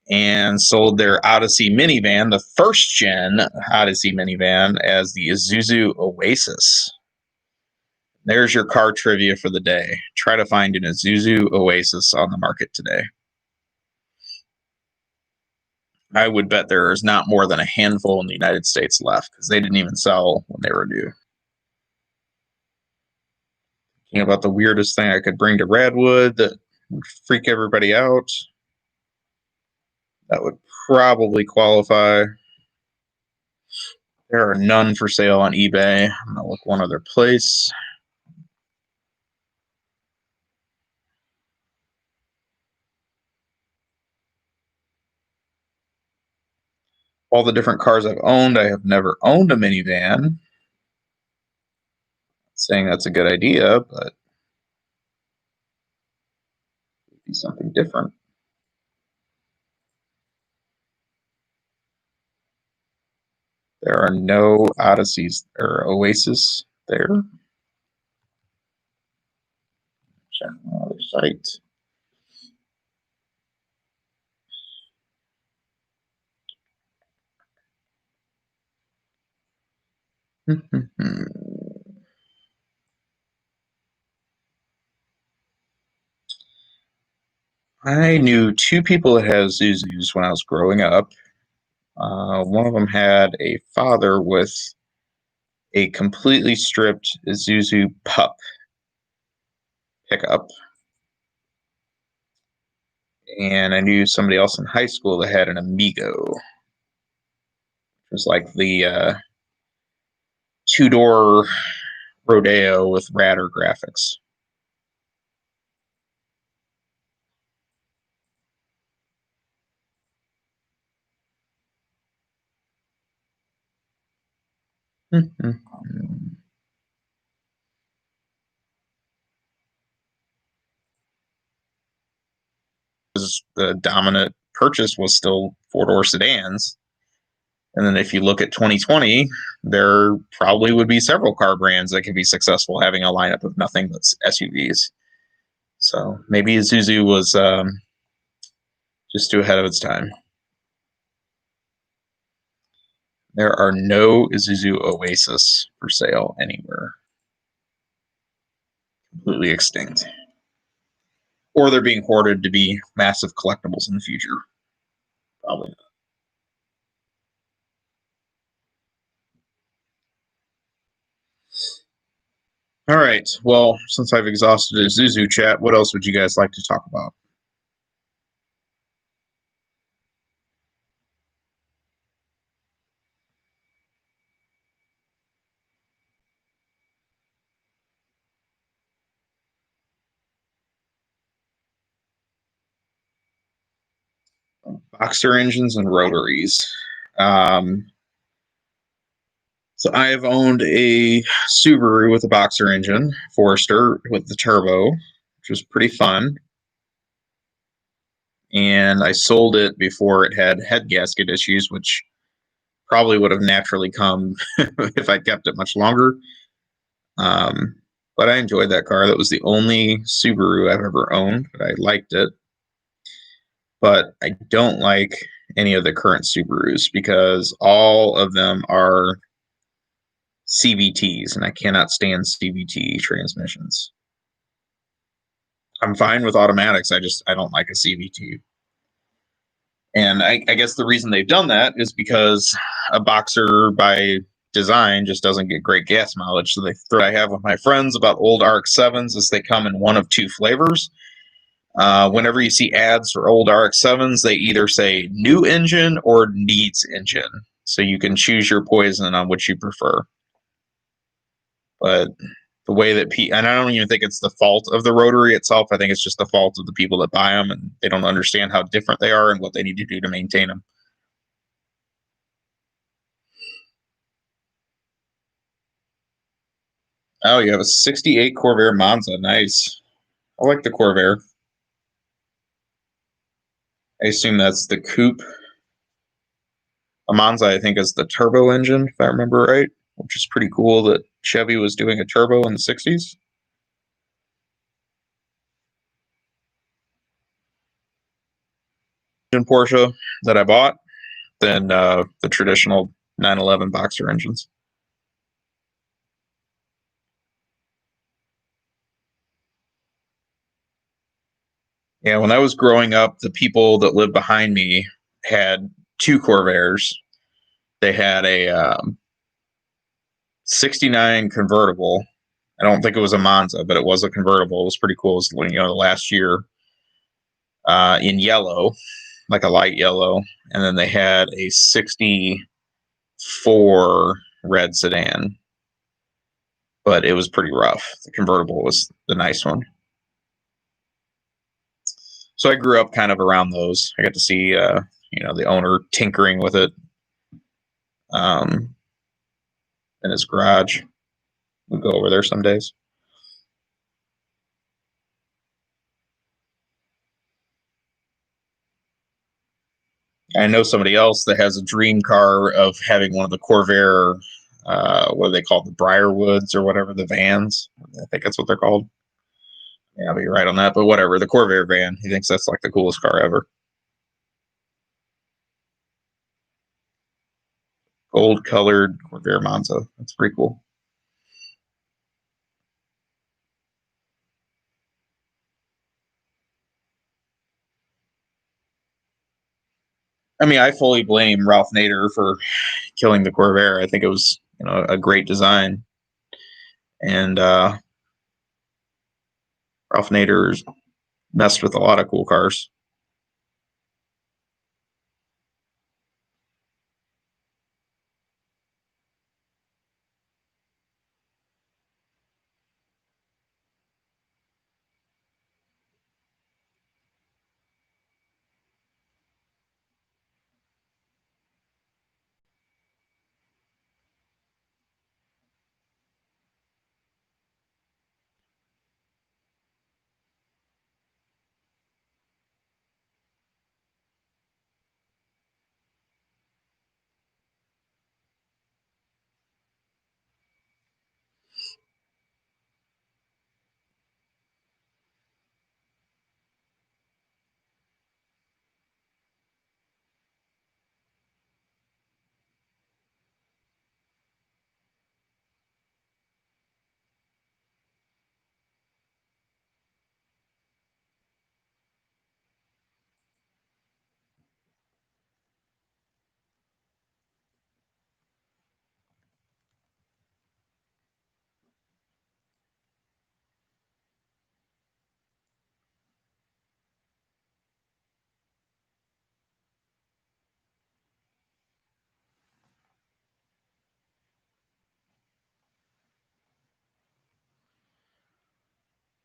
and sold their Odyssey minivan, the first gen Odyssey minivan, as the Isuzu Oasis. There's your car trivia for the day. Try to find an Isuzu Oasis on the market today. I would bet there is not more than a handful in the United States left because they didn't even sell when they were new. Thinking about the weirdest thing I could bring to Radwood that would freak everybody out. That would probably qualify. There are none for sale on eBay. I'm going to look one other place. All the different cars I've owned, I have never owned a minivan. Not saying that's a good idea, but it would be something different. There are no Odysseys or Oasis there. Check another site. I knew two people that had Isuzus when I was growing up. One of them had a father with a completely stripped Isuzu Pup pickup. And I knew somebody else in high school that had an Amigo. It was like the two-door Rodeo with radder graphics. The dominant purchase was still four-door sedans. And then if you look at 2020, there probably would be several car brands that could be successful having a lineup of nothing but SUVs. So maybe Isuzu was just too ahead of its time. There are no Isuzu Oasis for sale anywhere. Completely extinct. Or they're being hoarded to be massive collectibles in the future. Probably not. All right. Well, since I've exhausted Isuzu chat, what else would you guys like to talk about? Boxer engines and rotaries. So I have owned a Subaru with a boxer engine, Forester with the turbo, which was pretty fun. And I sold it before it had head gasket issues, which probably would have naturally come if I'd kept it much longer. But I enjoyed that car. That was the only Subaru I've ever owned, but I liked it. But I don't like any of the current Subarus because all of them are CVTs, and I cannot stand CVT transmissions. I'm fine with automatics. I don't like a CVT. And I guess the reason they've done that is because a Boxer by design just doesn't get great gas mileage. So I have with my friends about old RX-7s is they come in one of two flavors. Whenever you see ads for old RX-7s, they either say new engine or needs engine. So you can choose your poison on which you prefer. But the way that and I don't even think it's the fault of the rotary itself. I think it's just the fault of the people that buy them, and they don't understand how different they are and what they need to do to maintain them. Oh, you have a 68 Corvair Monza. Nice. I like the Corvair. I assume that's the coupe. A Monza, I think, is the turbo engine, if I remember right, which is pretty cool that Chevy was doing a turbo in the 60s. Porsche that I bought than the traditional 911 Boxer engines. Yeah, when I was growing up, the people that lived behind me had two Corvairs. They had a 69 convertible. I don't think it was a Monza, but it was a convertible. It was pretty cool. It was, the last year in yellow, like a light yellow. And then they had a 64 red sedan, but it was pretty rough. The convertible was the nice one. So I grew up kind of around those. I got to see, the owner tinkering with it in his garage. We'd go over there some days. I know somebody else that has a dream car of having one of the Corvair, what are they called, the Briarwoods or whatever, the vans. I think that's what they're called. Yeah, I'll be right on that, but whatever. The Corvair van. He thinks that's like the coolest car ever. Gold colored Corvair Monza. That's pretty cool. I mean, I fully blame Ralph Nader for killing the Corvair. I think it was, a great design, and Ralph Nader messed with a lot of cool cars.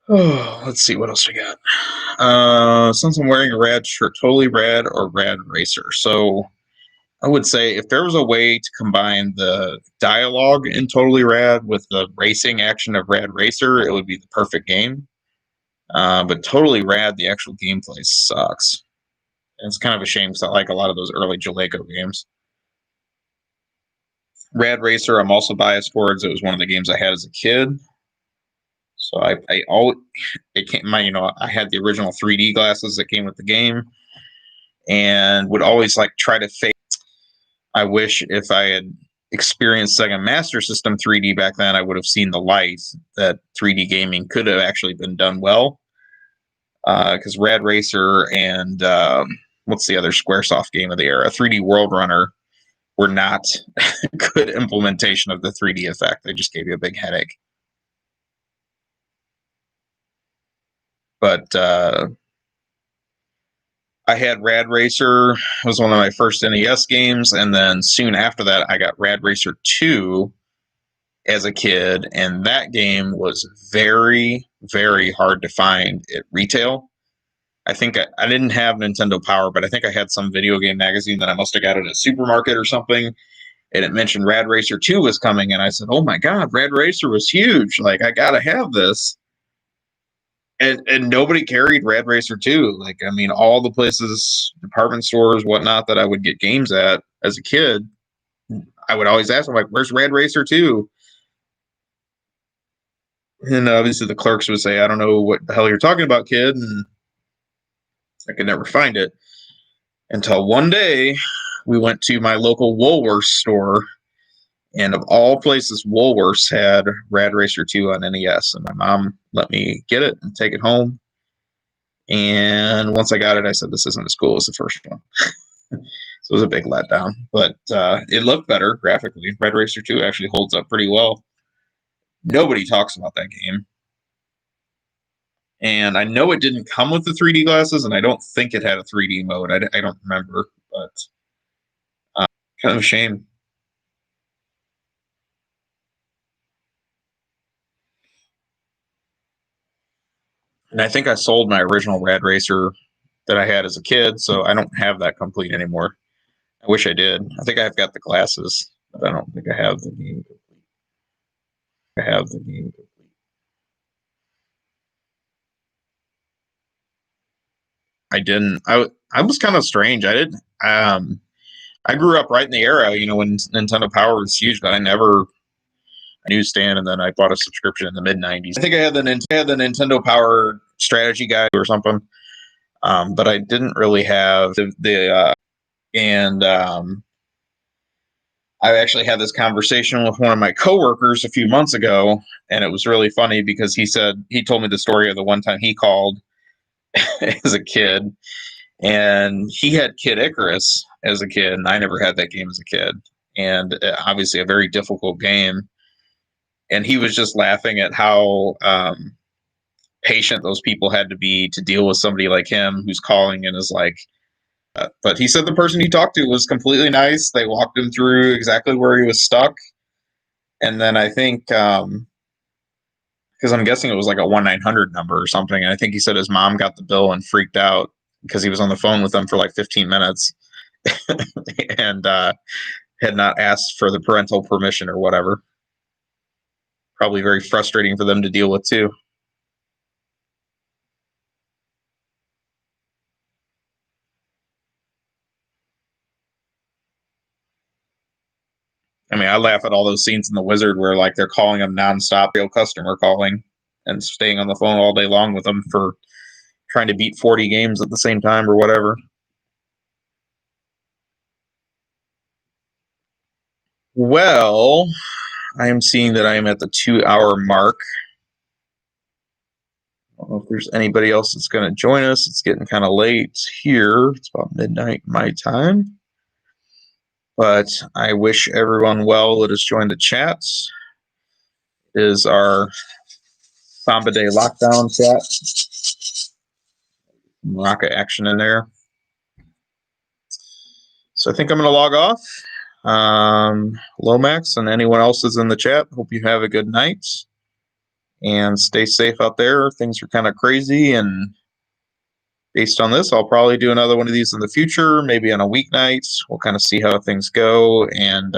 Oh, let's see what else we got. Since I'm wearing a rad shirt, totally rad or rad racer. So I would say if there was a way to combine the dialogue in Totally Rad with the racing action of Rad Racer, it would be the perfect game. But Totally Rad, the actual gameplay sucks. And it's kind of a shame because I like a lot of those early Jaleco games. Rad Racer, I'm also biased towards. It was one of the games I had as a kid. So I always, it came, I had the original 3D glasses that came with the game, and would always like try to fake. I wish if I had experienced Sega Master System 3D back then, I would have seen the light that 3D gaming could have actually been done well. Because Rad Racer and what's the other SquareSoft game of the era, 3D World Runner, were not good implementation of the 3D effect. They just gave you a big headache. But I had Rad Racer. It was one of my first NES games, and then soon after that, I got Rad Racer 2 as a kid, and that game was very, very hard to find at retail. I think I didn't have Nintendo Power, but I think I had some video game magazine that I must have got at a supermarket or something, and it mentioned Rad Racer 2 was coming, and I said, "Oh my God, Rad Racer was huge! Like, I gotta have this." And nobody carried Rad Racer 2. Like, I mean, all the places, department stores, whatnot, that I would get games at as a kid, I would always ask them, like, "Where's Rad Racer 2?" And obviously the clerks would say, "I don't know what the hell you're talking about, kid," and I could never find it until one day we went to my local Woolworths store, and of all places, Woolworths had Rad Racer 2 on NES, and my mom let me get it and take it home. And once I got it, I said, "This isn't as cool as the first one." So it was a big letdown, but it looked better graphically. Red Racer 2 actually holds up pretty well. Nobody talks about that game. And I know it didn't come with the 3D glasses, and I don't think it had a 3D mode. I don't remember, but kind of a shame. And I think I sold my original Rad Racer that I had as a kid, so I don't have that complete anymore. I wish I did. I think I've got the glasses, but I don't think I have the game complete. I have the game complete. I didn't. I was kind of strange. I didn't. I grew up right in the era, when Nintendo Power was huge, but I never a newsstand, and then I bought a subscription in the mid '90s. I think I had the Nintendo Power strategy guide or something, but I didn't really have and I actually had this conversation with one of my coworkers a few months ago, and it was really funny because he told me the story of the one time he called as a kid, and he had Kid Icarus as a kid, and I never had that game as a kid, and obviously a very difficult game. And he was just laughing at how patient those people had to be to deal with somebody like him who's calling and is like, but he said the person he talked to was completely nice. They walked him through exactly where he was stuck. And then I think, because I'm guessing it was like a 1-900 number or something. And I think he said his mom got the bill and freaked out because he was on the phone with them for like 15 minutes and had not asked for the parental permission or whatever. Probably very frustrating for them to deal with too. I mean, I laugh at all those scenes in The Wizard where like they're calling them nonstop, real customer calling, and staying on the phone all day long with them for trying to beat 40 games at the same time or whatever. Well, I am seeing that I am at the 2-hour mark. I don't know if there's anybody else that's going to join us. It's getting kind of late here. It's about midnight my time. But I wish everyone well that has joined the chats. It is our Samba Day lockdown chat. Maraca action in there. So I think I'm going to log off. Lomax and anyone else is in the chat. Hope you have a good night and stay safe out there. Things are kind of crazy, and based on this, I'll probably do another one of these in the future, maybe on a weeknight. We'll kind of see how things go, and